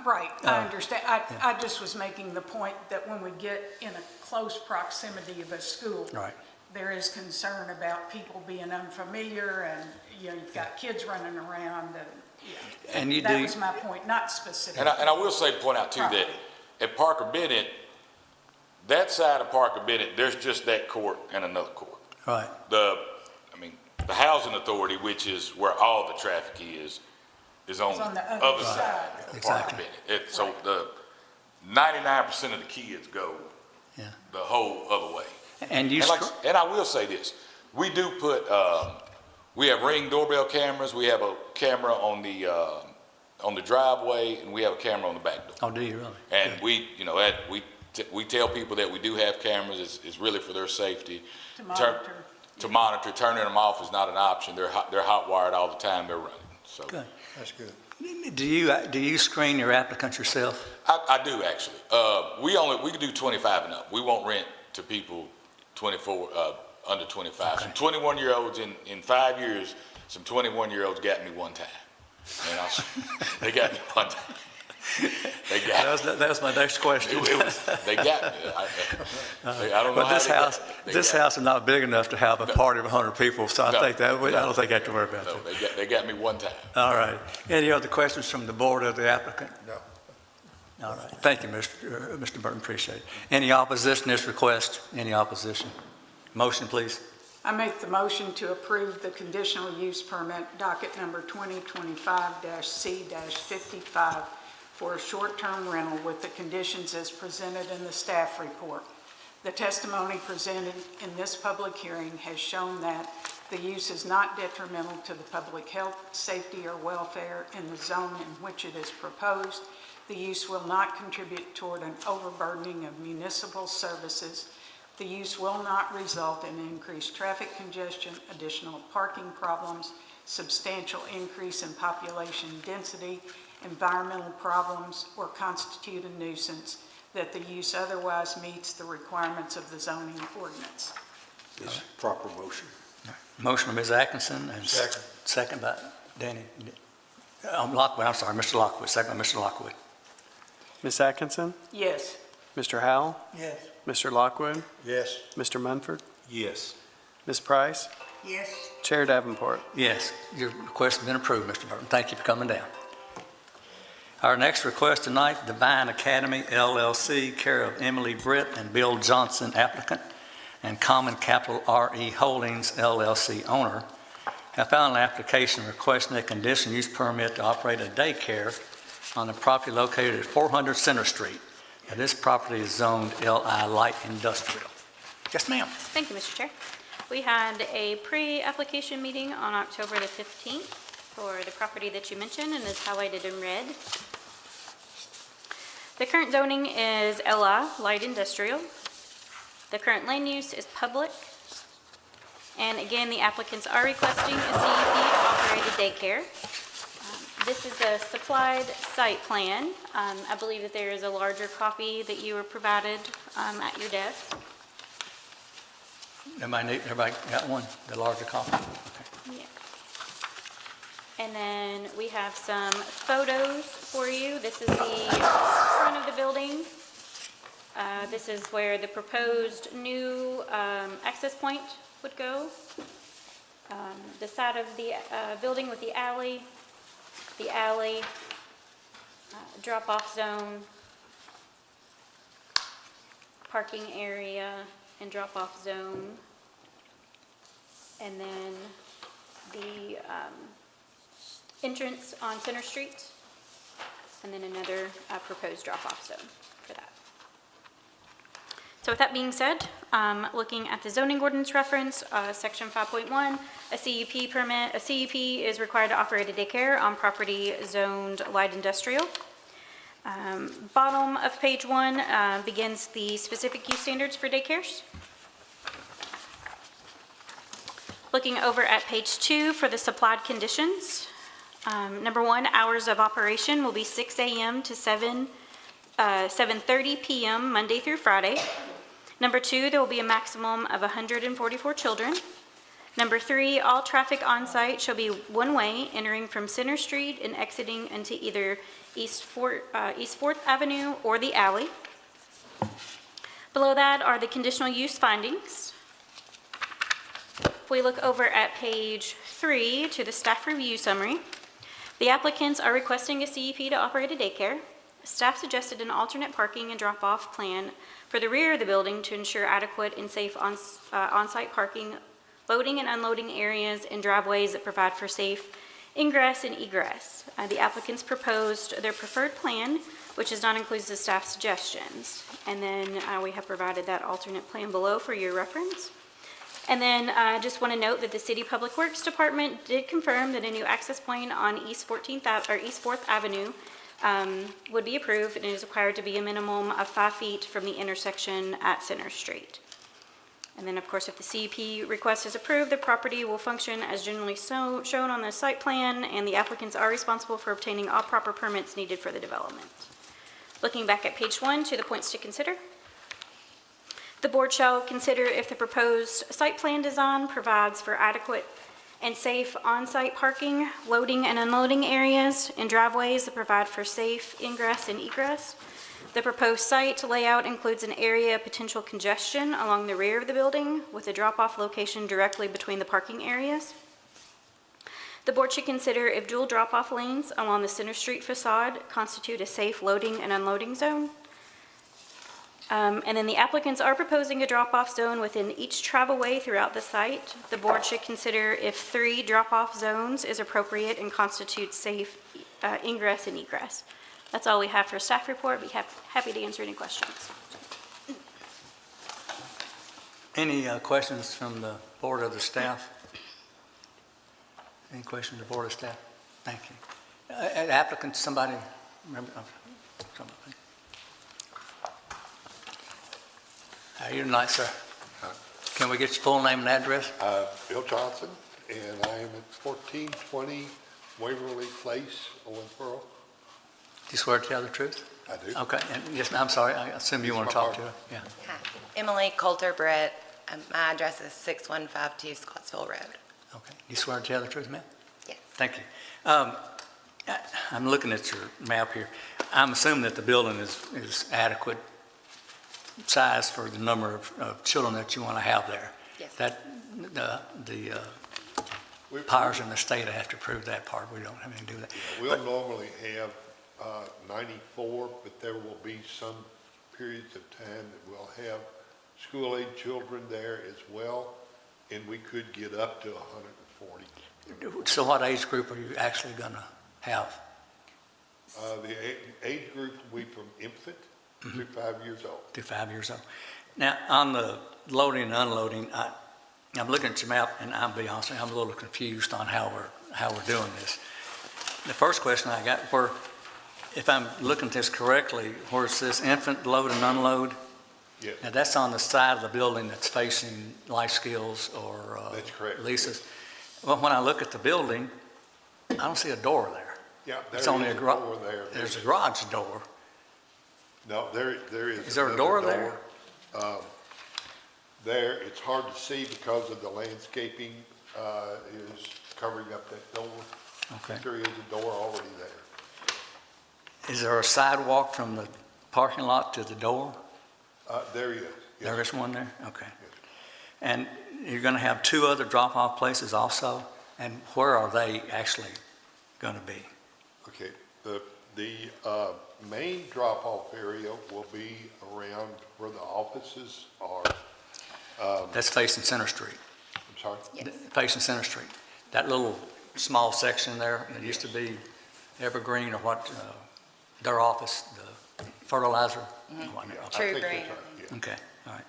Right, I understand. I just was making the point that when we get in a close proximity of a school, right. there is concern about people being unfamiliar and, you've got kids running around And you that do- was my point, not specific. And I will point out too that Property. at Parker Bennett, that side of Parker Bennett, there's just that court and another court. right. The housing authority, which is where all the traffic is on It's on the the other other side. side of Parker Exactly. Bennett. So the 99% of the kids go Yeah. the whole other way. And you, And I will say this, we do put, we have Ring doorbell cameras, we have a camera on the driveway, and we have a camera on the back door. oh, do you really? And we tell people that we do have cameras, it's really for their safety. To monitor. To monitor, turning them off is not an option, they're hot wired all the time, they're running, so. Good. That's good. Do you screen your applicants yourself? I do, actually. We can do 25 and up. We won't rent to people 24, under 25. Some 21-year-olds in 5 years, some 21-year-olds got me one time. And they got me one time. They got me. That was my next question. They got me. I don't know But how this house is not big enough to have a party of 100 people, so I don't think I have to worry about No, that. they got me one time. All right. Any other questions from the board of the applicant? No. All right. Thank you, Mr. Burton, appreciate it. Any opposition to this request? Any opposition? Motion, please. I make the motion to approve the conditional use permit docket number 2025-C-55 for a short-term rental with the conditions as presented in the staff report. The testimony presented in this public hearing has shown that the use is not detrimental to the public health, safety, or welfare in the zone in which it is proposed. The use will not contribute toward an overburdening of municipal services. The use will not result in increased traffic congestion, additional parking problems, substantial increase in population density, environmental problems, or constitute a nuisance, that the use otherwise meets the requirements of the zoning ordinance. It's proper motion. Motion by Ms. Atkinson and second by Danny. Lockwood, I'm sorry, Mr. Lockwood, second by Mr. Lockwood. Ms. Atkinson? Yes. Mr. Howell? Yes. Mr. Lockwood? Yes. Mr. Munford? Yes. Ms. Price? Yes. Chair Davenport? Yes, your request has been approved, Mr. Burton. Thank you for coming down. Our next request tonight, Divine Academy LLC, care of Emily Britt and Bill Johnson applicant, and Common Capital RE Holdings LLC owner, have filed an application requesting a conditional use permit to operate a daycare on the property located at 400 Center Street. Now, this property is zoned LI Light Industrial. Yes, ma'am. Thank you, Mr. Chair. We had a pre-application meeting on October the 15th for the property that you mentioned and is highlighted in red. The current zoning is LI Light Industrial. The current land use is public. And again, the applicants are requesting a CUP to operate a daycare. This is the supplied site plan. I believe that there is a larger copy that you were provided at your desk. Everybody got one, the larger copy? Okay. Yeah. And then we have some photos for you. This is the front of the building. This is where the proposed new access point would go. The side of the building with the alley, drop-off zone, parking area and drop-off zone, and then the entrance on Center Street, and then another proposed drop-off zone for that. So with that being said, looking at the zoning ordinance reference, section 5.1, a CUP is required to operate a daycare on property zoned light industrial. Bottom of page 1 begins the specific use standards for daycares. Looking over at page 2 for the supplied conditions. Number 1, hours of operation will be 6 a.m. to 7:30 p.m. Monday through Friday. Number 2, there will be a maximum of 144 children. Number 3, all traffic on site shall be one-way, entering from Center Street and exiting into either East 4th Avenue or the alley. Below that are the conditional use findings. If we look over at page 3 to the staff review summary, the applicants are requesting a CUP to operate a daycare. Staff suggested an alternate parking and drop-off plan for the rear of the building to ensure adequate and safe on-site parking, loading and unloading areas, and driveways that provide for safe ingress and egress. The applicants proposed their preferred plan, which does not include the staff suggestions. And then we have provided that alternate plan below for your reference. And then I just want to note that the City Public Works Department did confirm that a new access point on East 4th Avenue would be approved, and it is required to be a minimum of 5 feet from the intersection at Center Street. And then, of course, if the CUP request is approved, the property will function as generally shown on the site plan, and the applicants are responsible for obtaining all proper permits needed for the development. Looking back at page 1 to the points to consider. The board shall consider if the proposed site plan design provides for adequate and safe on-site parking, loading and unloading areas, and driveways that provide for safe ingress and egress. The proposed site layout includes an area of potential congestion along the rear of the building with a drop-off location directly between the parking areas. The board should consider if dual drop-off lanes along the Center Street facade constitute a safe loading and unloading zone. And then the applicants are proposing a drop-off zone within each travelway throughout the site. The board should consider if 3 drop-off zones is appropriate and constitutes safe ingress and egress. That's all we have for staff report. Be happy to answer any questions. Any questions from the board or the staff? Any questions of the board or staff? Thank you. Applicant, somebody, remember? Oh, somebody. How are you tonight, sir? Can we get your full name and address? Bill Johnson, and I am at 1420 Waverly Place, Owensboro. Do you swear to tell the truth? I do. Okay, and yes, I'm sorry, I assume you want to talk to her? Yeah. Hi, Emily Coulter Britt. My address is 6152 Scottsville Road. Okay. You swear to tell the truth, ma'am? Yes. Thank you. I'm looking at your map here. I'm assuming that the building is adequate size for the number of children that you want to have there. Yes. That, the powers in the state have to approve that part. We don't have anything to do with that. We'll normally have 94, but there will be some periods of time that we'll have school-age children there as well, and we could get up to 140. So what age group are you actually going to have? The age group will be from infant to 5 years old. To 5 years old. Now, on the loading and unloading, I'm looking at your map, and I'll be honest, I'm a little confused on how we're doing this. The first question I got, where, if I'm looking at this correctly, where it says infant load and unload, Yes, now that's on the side of the building that's facing Life Skills or that's correct. Lisa's. Well, when I look at the building, I don't see a door there. Yeah, there It's is only a a door there. There's a garage door. No, there is. Is there a another door there? There, it's hard to see because of the landscaping is covering up that door. Okay. There is a door already there. Is there a sidewalk from the parking lot to the door? There is. Yes. There is one there? Okay. Yes. And you're going to have 2 other drop-off places also? And where are they actually going to be? Okay, the main drop-off area will be around where the offices are. That's facing Center Street. I'm sorry? Yes. Facing Center Street. That little small section there, it used to be Evergreen or what, their office, the fertilizer. Okay. True I think Green. that's right, yeah. Okay, all right.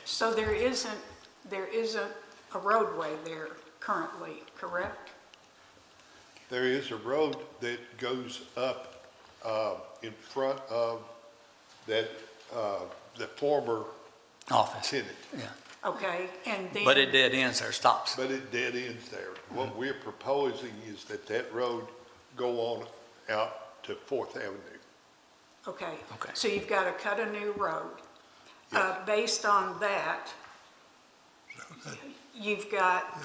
So there isn't a roadway there currently, correct? There is a road that goes up in front of that, the former Office, tenant, yeah. Okay, and then. But it dead ends there, stops. but it dead ends there. What we're proposing is that road go on out to Fourth Avenue. Okay. Okay. So you've got to cut a new road. Yes. Based on that, you've got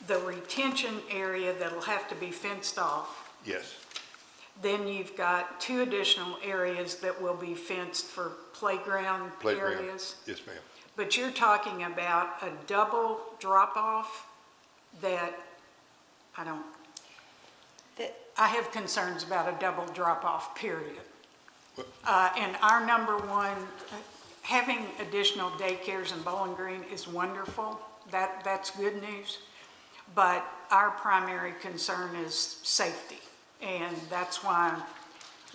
the retention area that'll have to be fenced off. Yes, Then you've got 2 additional areas that will be fenced for playground playground. areas. Yes, ma'am. But you're talking about a double drop-off that, I have concerns about a double drop-off, period. And our number one, having additional daycares in Bowling Green is wonderful. That's good news. But our primary concern is safety. And that's why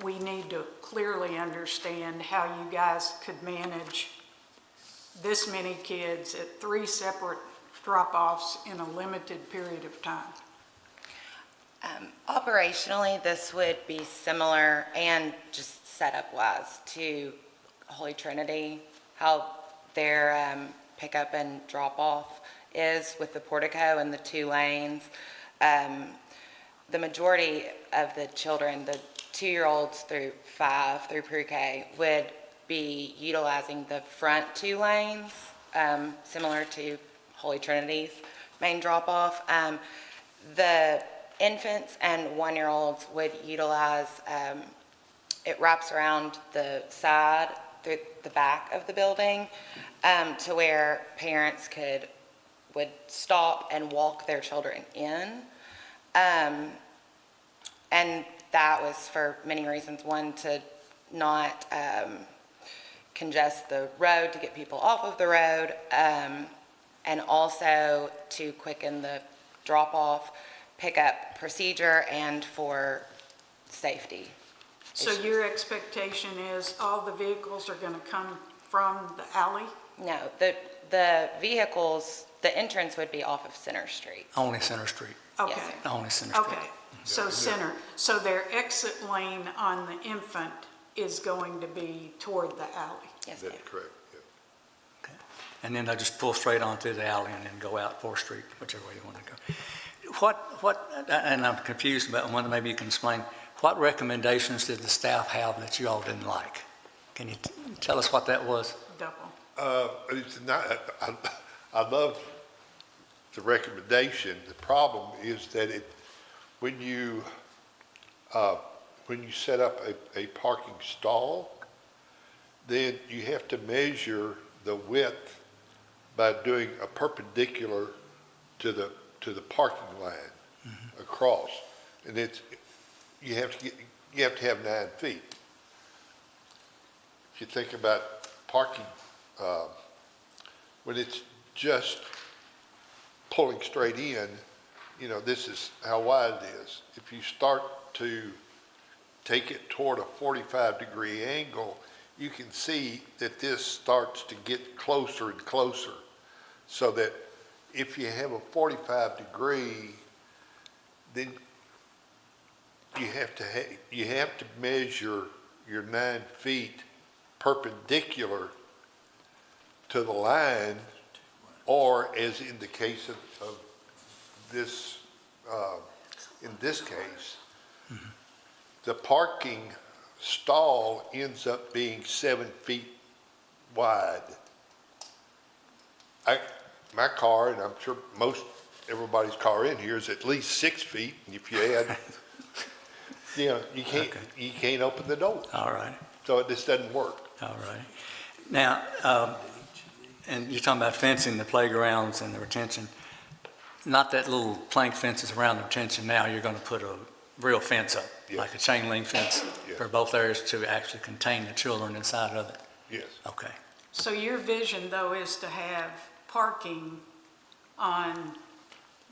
we need to clearly understand how you guys could manage this many kids at 3 separate drop-offs in a limited period of time. Operationally, this would be similar and just setup-wise to Holy Trinity, how their pickup and drop-off is with the portico and the 2 lanes. The majority of the children, the 2-year-olds through 5 through pre-K, would be utilizing the front 2 lanes, similar to Holy Trinity's main drop-off. The infants and 1-year-olds would utilize, it wraps around the side through the back of the building, to where parents would stop and walk their children in. And that was for many reasons. One, to not congest the road, to get people off of the road, and also to quicken the drop-off, pickup procedure, and for safety. So your expectation is all the vehicles are going to come from the alley? No, the vehicles, the entrance would be off of Center Street. Only Center Street, Okay. Yes, sir. only Center Street. Okay, so center, so their exit lane on the infant is going to be toward the alley? Yes, ma'am. That's correct, yeah. And then they'll just pull straight on through the alley and then go out 4th Street, whichever way you want to go. And I'm confused about one, maybe you can explain, what recommendations did the staff have that you all didn't like? Can you tell us what that was? Double. It's not, I love the recommendation. The problem is that when you set up a parking stall, then you have to measure the width by doing a perpendicular to the parking line across. And you have to have 9 feet. If you think about parking, when it's just pulling straight in, this is how wide it is. If you start to take it toward a 45-degree angle, you can see that this starts to get closer and closer. So that if you have a 45-degree, then you have to measure your 9 feet perpendicular to the line, or as in the case of this, in this case, the parking stall ends up being 7 feet wide. My car, and I'm sure everybody's car in here, is at least 6 feet, and if you add, you can't open the door. All right. So it just doesn't work. All right. Now, and you're talking about fencing the playgrounds and the retention. Not that little plank fences around the retention now, you're going to put a real fence up, Yes. like a chain link fence Yes. for both areas to actually contain the children inside of it. Yes. Okay. So your vision, though, is to have parking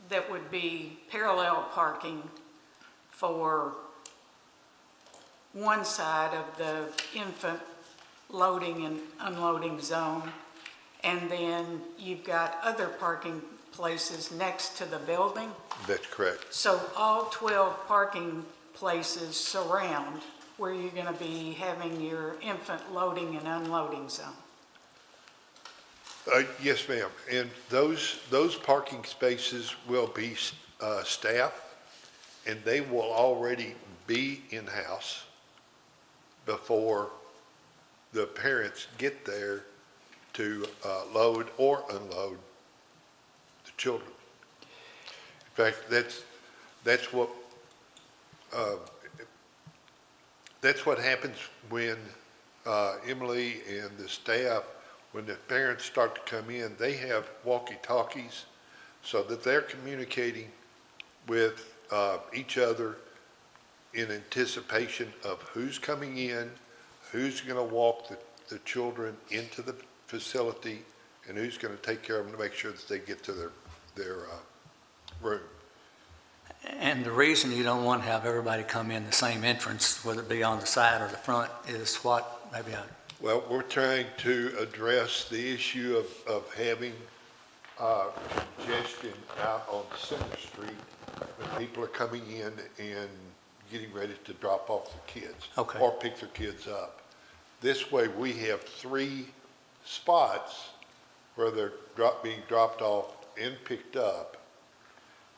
that would be parallel parking for one side of the infant loading and unloading zone, and then you've got other parking places next to the building? That's correct. So all 12 parking places surround where you're going to be having your infant loading and unloading zone? Yes, ma'am. And those parking spaces will be staffed, and they will already be in-house before the parents get there to load or unload the children. In fact, that's what happens when Emily and the staff, when the parents start to come in, they have walkie-talkies so that they're communicating with each other in anticipation of who's coming in, who's going to walk the children into the facility, and who's going to take care of them to make sure that they get to their room. And the reason you don't want to have everybody come in the same entrance, whether it be on the side or the front, is what? Maybe Well, we're trying to address the issue of having congestion out on Center Street when people are coming in and getting ready to drop off their kids. Okay. Or pick their kids up. This way, we have 3 spots where they're being dropped off and picked up,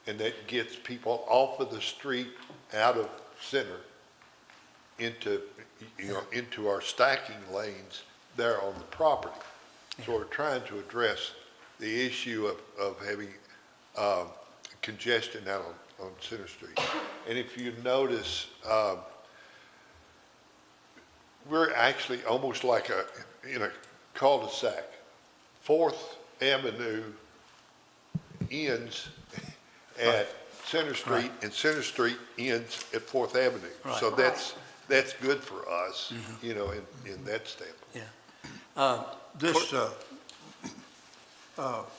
and that gets people off of the street, out of center, into, into our stacking lanes there on the property. So we're trying to address the issue of having congestion out on Center Street. And if you notice, we're actually almost like in a cul-de-sac. 4th Avenue ends at Center Street, and Center Street ends at 4th Avenue. Right. So that's good for us, in that standpoint. Yeah. This,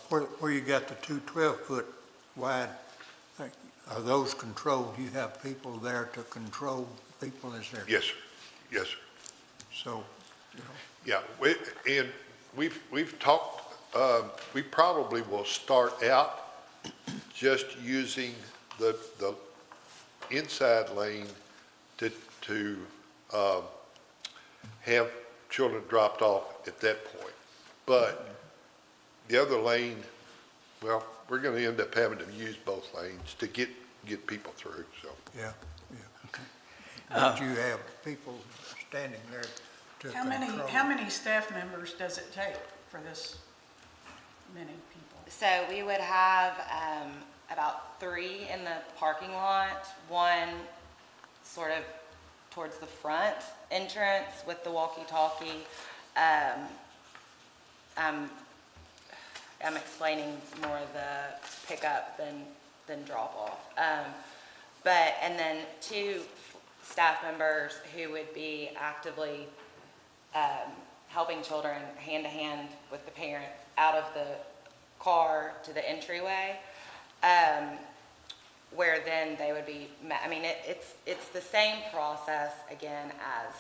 where you got the 2 12-foot wide, are those controlled? You have people there to control people as they're? Yes, sir. Yes, sir. So, Yeah, and we've talked, we probably will start out just using the inside lane to have children dropped off at that point. But the other lane, well, we're going to end up having to use both lanes to get people through, so. yeah. Okay. But you have people standing there to control. How many staff members does it take for this many people? So we would have about 3 in the parking lot, 1 sort of towards the front entrance with the walkie-talkie. I'm explaining more of the pickup than drop-off. And then 2 staff members who would be actively helping children hand-to-hand with the parents out of the car to the entryway, where then they would be, it's the same process again as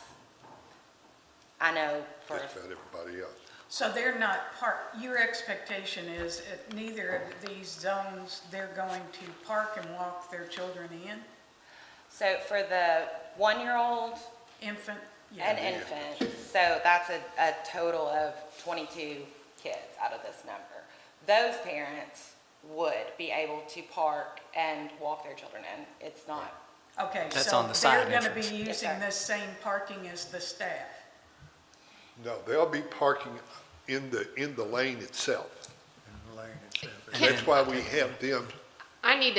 I know for. Just about everybody else. So they're not your expectation is at neither of these zones, they're going to park and walk their children in? So for the 1-year-old Infant? and infant, so that's a total of 22 kids out of this number. Those parents would be able to park and walk their children in. It's not. Okay, That's so on the side they're going to entrance. be Yes, using sir. this same parking as the staff? No, they'll be parking in the lane itself. In the lane itself. And that's why we have them. I need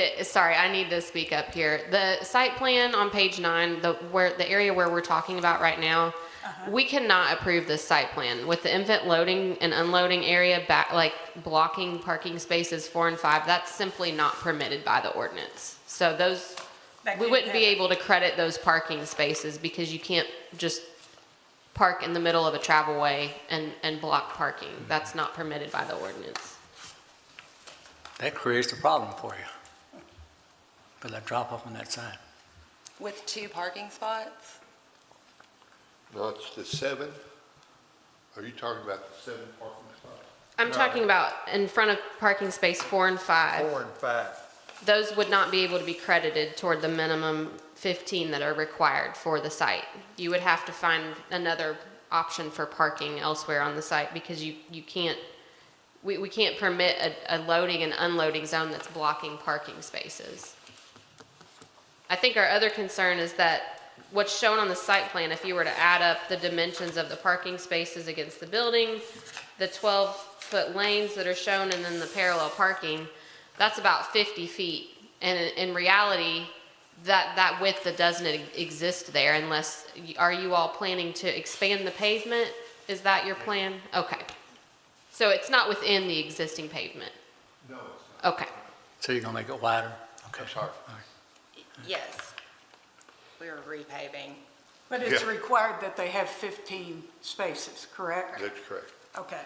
to speak up here. The site plan on page 9, the area where we're talking about right now, we cannot approve this site plan with the infant loading and unloading area back, like blocking parking spaces 4 and 5. That's simply not permitted by the ordinance. So we wouldn't be able to credit those parking spaces because you can't just park in the middle of a travel way and block parking. That's not permitted by the ordinance. That creates a problem for you, for that drop-off on that side. With 2 parking spots? No, it's the 7. Are you talking about the 7 parking spots? I'm talking about in front of parking space 4 and 5. 4 and 5. Those would not be able to be credited toward the minimum 15 that are required for the site. You would have to find another option for parking elsewhere on the site because you can't, we can't permit a loading and unloading zone that's blocking parking spaces. I think our other concern is that what's shown on the site plan, if you were to add up the dimensions of the parking spaces against the building, the 12-foot lanes that are shown, and then the parallel parking, that's about 50 feet. And in reality, that width that doesn't exist there unless, are you all planning to expand the pavement? Is that your plan? Okay. So it's not within the existing pavement? No, it's not. Okay. So you're going to make it wider? Okay. I'm sorry. All right. Yes. We were repaving. But it's Yeah. required that they have 15 spaces, correct? That's correct. Okay.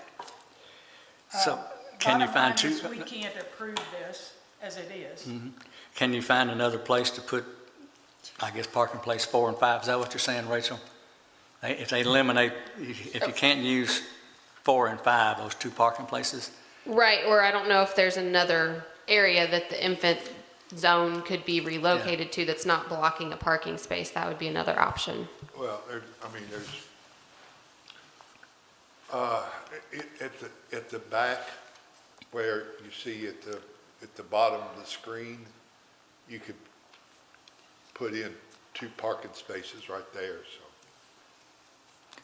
So can you find two? Bottom line is we can't approve this as it is. Can you find another place to put, I guess, parking place 4 and 5? Is that what you're saying, Rachel? If they eliminate, if you can't use 4 and 5, those 2 parking places? Right, or I don't know if there's another area that the infant zone could be relocated to that's not blocking a parking space. That would be another option. Well, there's At the back, where you see at the bottom of the screen, you could put in 2 parking spaces right there,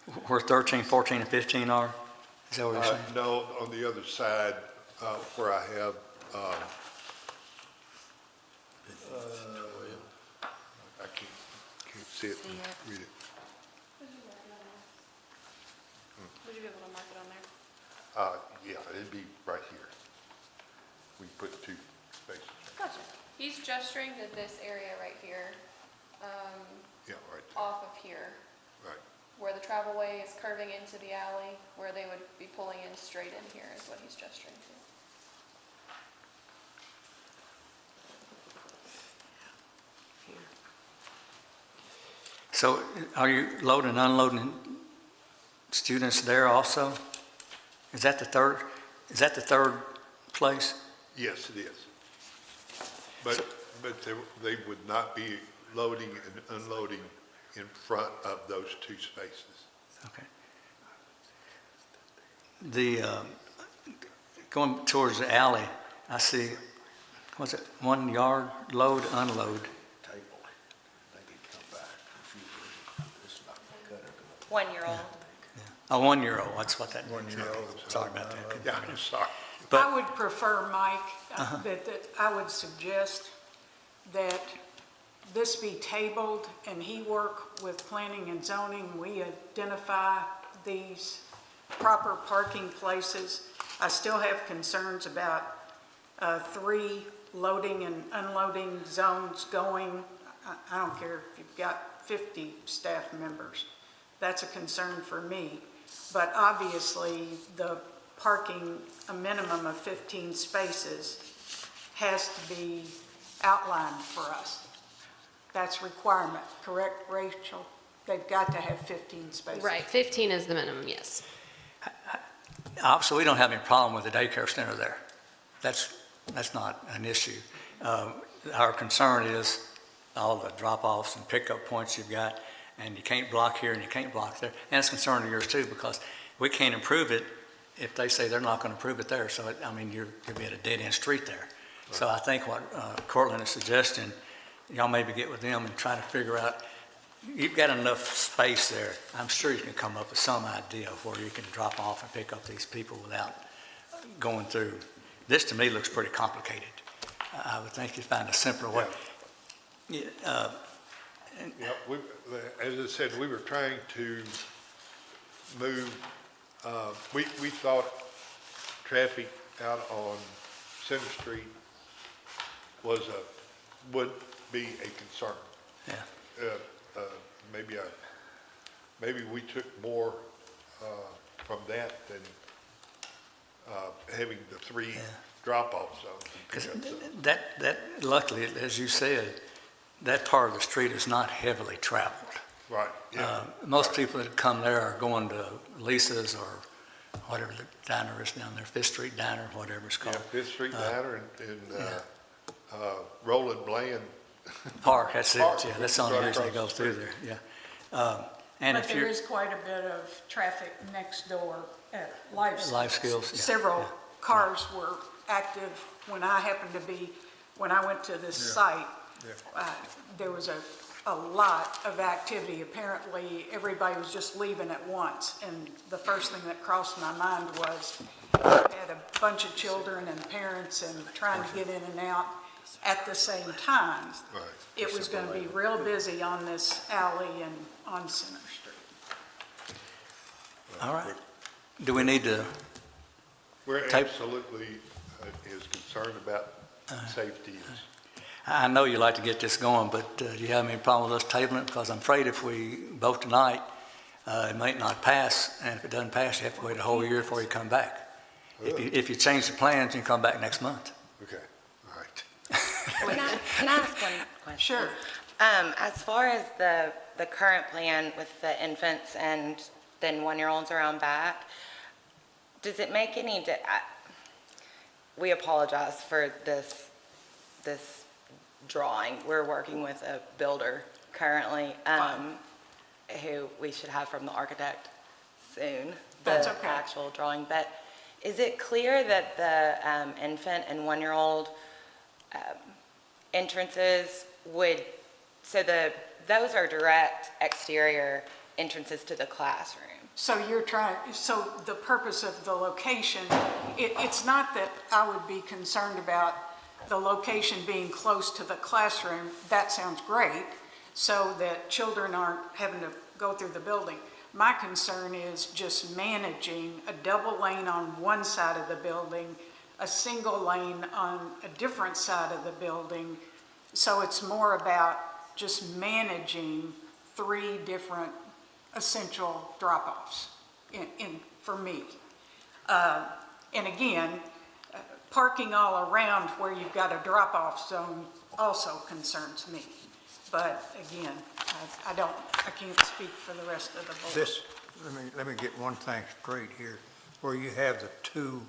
so. Where 13, 14, and 15 are? Is that what you're saying? No, on the other side, where I have, I can't see it and read it. Would you be able to mark it on there? Yeah, it'd be right here. We put 2 spaces. Gotcha. He's gesturing to this area right here, Yeah, right off of here, there, right. where the travelway is curving into the alley, where they would be pulling in straight in here is what he's gesturing to. So are you loading and unloading students there also? Is that the third place? Yes, it is. But they would not be loading and unloading in front of those 2 spaces. Okay. The, going towards the alley, I see, what's it, 1 yard load, unload? 1-year-old. A 1-year-old, that's what that means. Sorry about that. Yeah, I'm sorry. But- I would prefer, Mike, that I would suggest that this be tabled and he work with planning and zoning. We identify these proper parking places. I still have concerns about 3 loading and unloading zones going. I don't care if you've got 50 staff members. That's a concern for me. But obviously, the parking, a minimum of 15 spaces, has to be outlined for us. That's requirement, correct, Rachel? They've got to have 15 spaces. Right, 15 is the minimum, yes. Obviously, we don't have any problem with the daycare center there. That's not an issue. Our concern is all the drop-offs and pickup points you've got, and you can't block here and you can't block there. And it's a concern of yours too, because we can't improve it if they say they're not going to improve it there. So, you're going to be at a dead-end street there. Right. So I think what Cortland is suggesting, y'all maybe get with them and try to figure out, you've got enough space there. I'm sure you can come up with some idea of where you can drop off and pick up these people without going through. This, to me, looks pretty complicated. I would think you'd find a simpler way. Yeah. Yeah, as I said, we were trying to move, we thought traffic out on Center Street would be a concern. Yeah. Maybe we took more from that than having the 3 drop-off zones. and 'Cause pickup zones. that, luckily, as you said, that part of the street is not heavily traveled. Right, yeah. Most people that come there are going to Lisa's or whatever the diner is down there, Fifth Street Diner, whatever it's Yeah, called. Fifth Street Diner and Roland Bland. Park, that's it, Park, yeah, that's the right only reason they across go the through there, yeah. And But if there you're, is quite a bit of traffic next door at Life Skills. Life Skills, yeah, Several yeah. cars were active when I happened to be, when I went to this site. There was a lot of activity. Apparently, everybody was just leaving at once. And the first thing that crossed my mind was, I had a bunch of children and parents and trying to get in and out at the same time. Right. It was going to be real busy on this alley and on Center Street. all right. Do we need to, We're Type- absolutely is concerned about safety. I know you like to get this going, but do you have any problem with us tabling it? Because I'm afraid if we vote tonight, it might not pass, and if it doesn't pass, you have to wait a whole year before you come back. If you change the plans, you can come back next month. Okay, all right. Can I ask one question? Sure. As far as the current plan with the infants and then 1-year-olds around back, does it make any, we apologize for this drawing. We're working with a builder currently, who we should have from the architect soon. That's the okay. actual drawing, but is it clear that the infant and one-year-old entrances would, those are direct exterior entrances to the classroom? So so the purpose of the location, it's not that I would be concerned about the location being close to the classroom. That sounds great, so that children aren't having to go through the building. My concern is just managing a double lane on one side of the building, a single lane on a different side of the building. So it's more about just managing 3 different essential drop-offs for me. And again, parking all around where you've got a drop-off zone also concerns me. But again, I can't speak for the rest of the board. This, let me get one thing straight here. Where you have the 2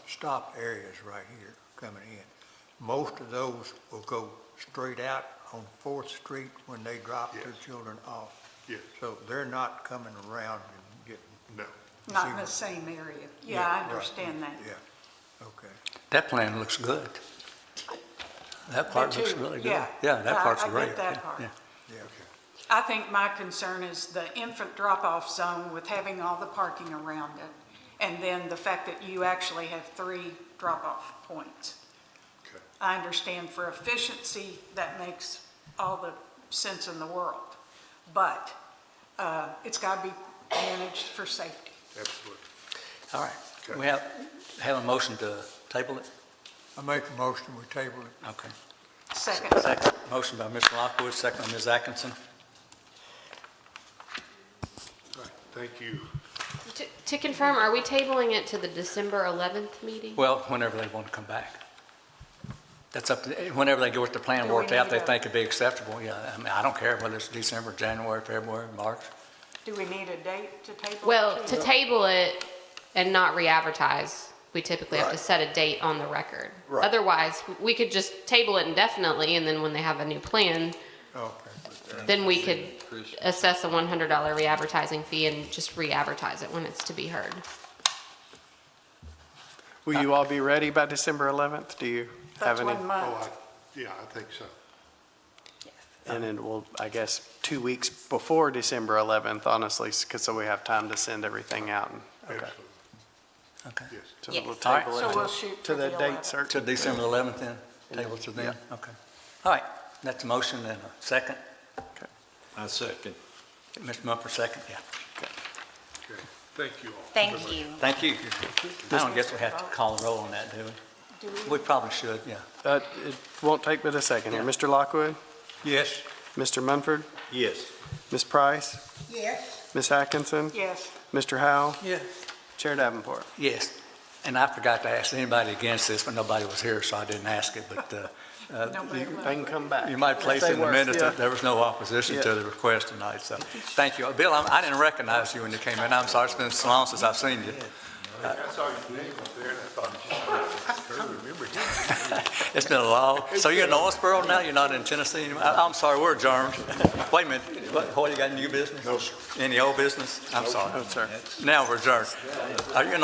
stop areas right here coming in, most of those will go straight out on 4th Street when they drop their children off. Yes. So they're not coming around and getting. No. Not in the same area. Yeah, I understand that. Yeah, okay. That plan looks good. That part Me looks too. really good. Yeah. Yeah, that part's I great. get that Yeah, part. yeah. Yeah. I think my concern is the infant drop-off zone with having all the parking around it, and then the fact that you actually have 3 drop-off points. Okay. I understand for efficiency, that makes all the sense in the world, but it's got to be managed for safety. Absolutely. All right. Okay. We have a motion to table it? I make a motion, we table it. Okay. Second. Second. Motion by Mr. Lockwood, second by Ms. Atkinson. All right, thank you. To confirm, are we tabling it to the December 11th meeting? Well, whenever they want to come back. That's up to, whenever they get with the plan Do we worked out, need they a- think it'd be acceptable, yeah. I mean, I don't care whether it's December, January, February, March. Do we need a date to table? Well, it to table it and not re-advertise, we typically have to set a date on the record. Right. Otherwise, we could just table it indefinitely, and then when they have a new plan, Okay. then we could assess a $100 re-advertising fee and just re-advertise it when it's to be heard. Will you all be ready by December 11th? Do you have That's any? 1 month. Oh, yeah, I think so. And then we'll, I guess, 2 weeks before December 11th, honestly, because so we have time to send everything out. Absolutely. Okay. Yes. So Yes. we'll All right. table So we'll it shoot to for the the date 11th. certain. To December 11th then? Table to then? Okay. All right. That's a motion and a second. I second. Mr. Mumford, second, yeah. Okay. Thank you all. Thank you. Thank you. I don't guess we have to call the roll on that, do we? We probably should, yeah. It won't take but a second here. Mr. Lockwood? Yes. Mr. Munford? Yes. Ms. Price? Yes. Ms. Atkinson? Yes. Mr. Howell? Yes. Chair Davenport? Yes, and I forgot to ask anybody against this, but nobody was here, so I didn't ask it, but Nobody will. They can come back. you might place If in they the work, minutes yeah. that there was no opposition to the request tonight, so thank you. Bill, I didn't recognize you when you came in. I'm sorry, it's been so long since I've seen you. I saw your name up there and I thought, I remember him. It's been a long, so you're in Owensboro now? You're not in Tennessee anymore? I'm sorry, we're adjourned. Wait a minute, what, you got new business? No, sir. Any old business? I'm sorry. No, sir. Now we're adjourned. Are you in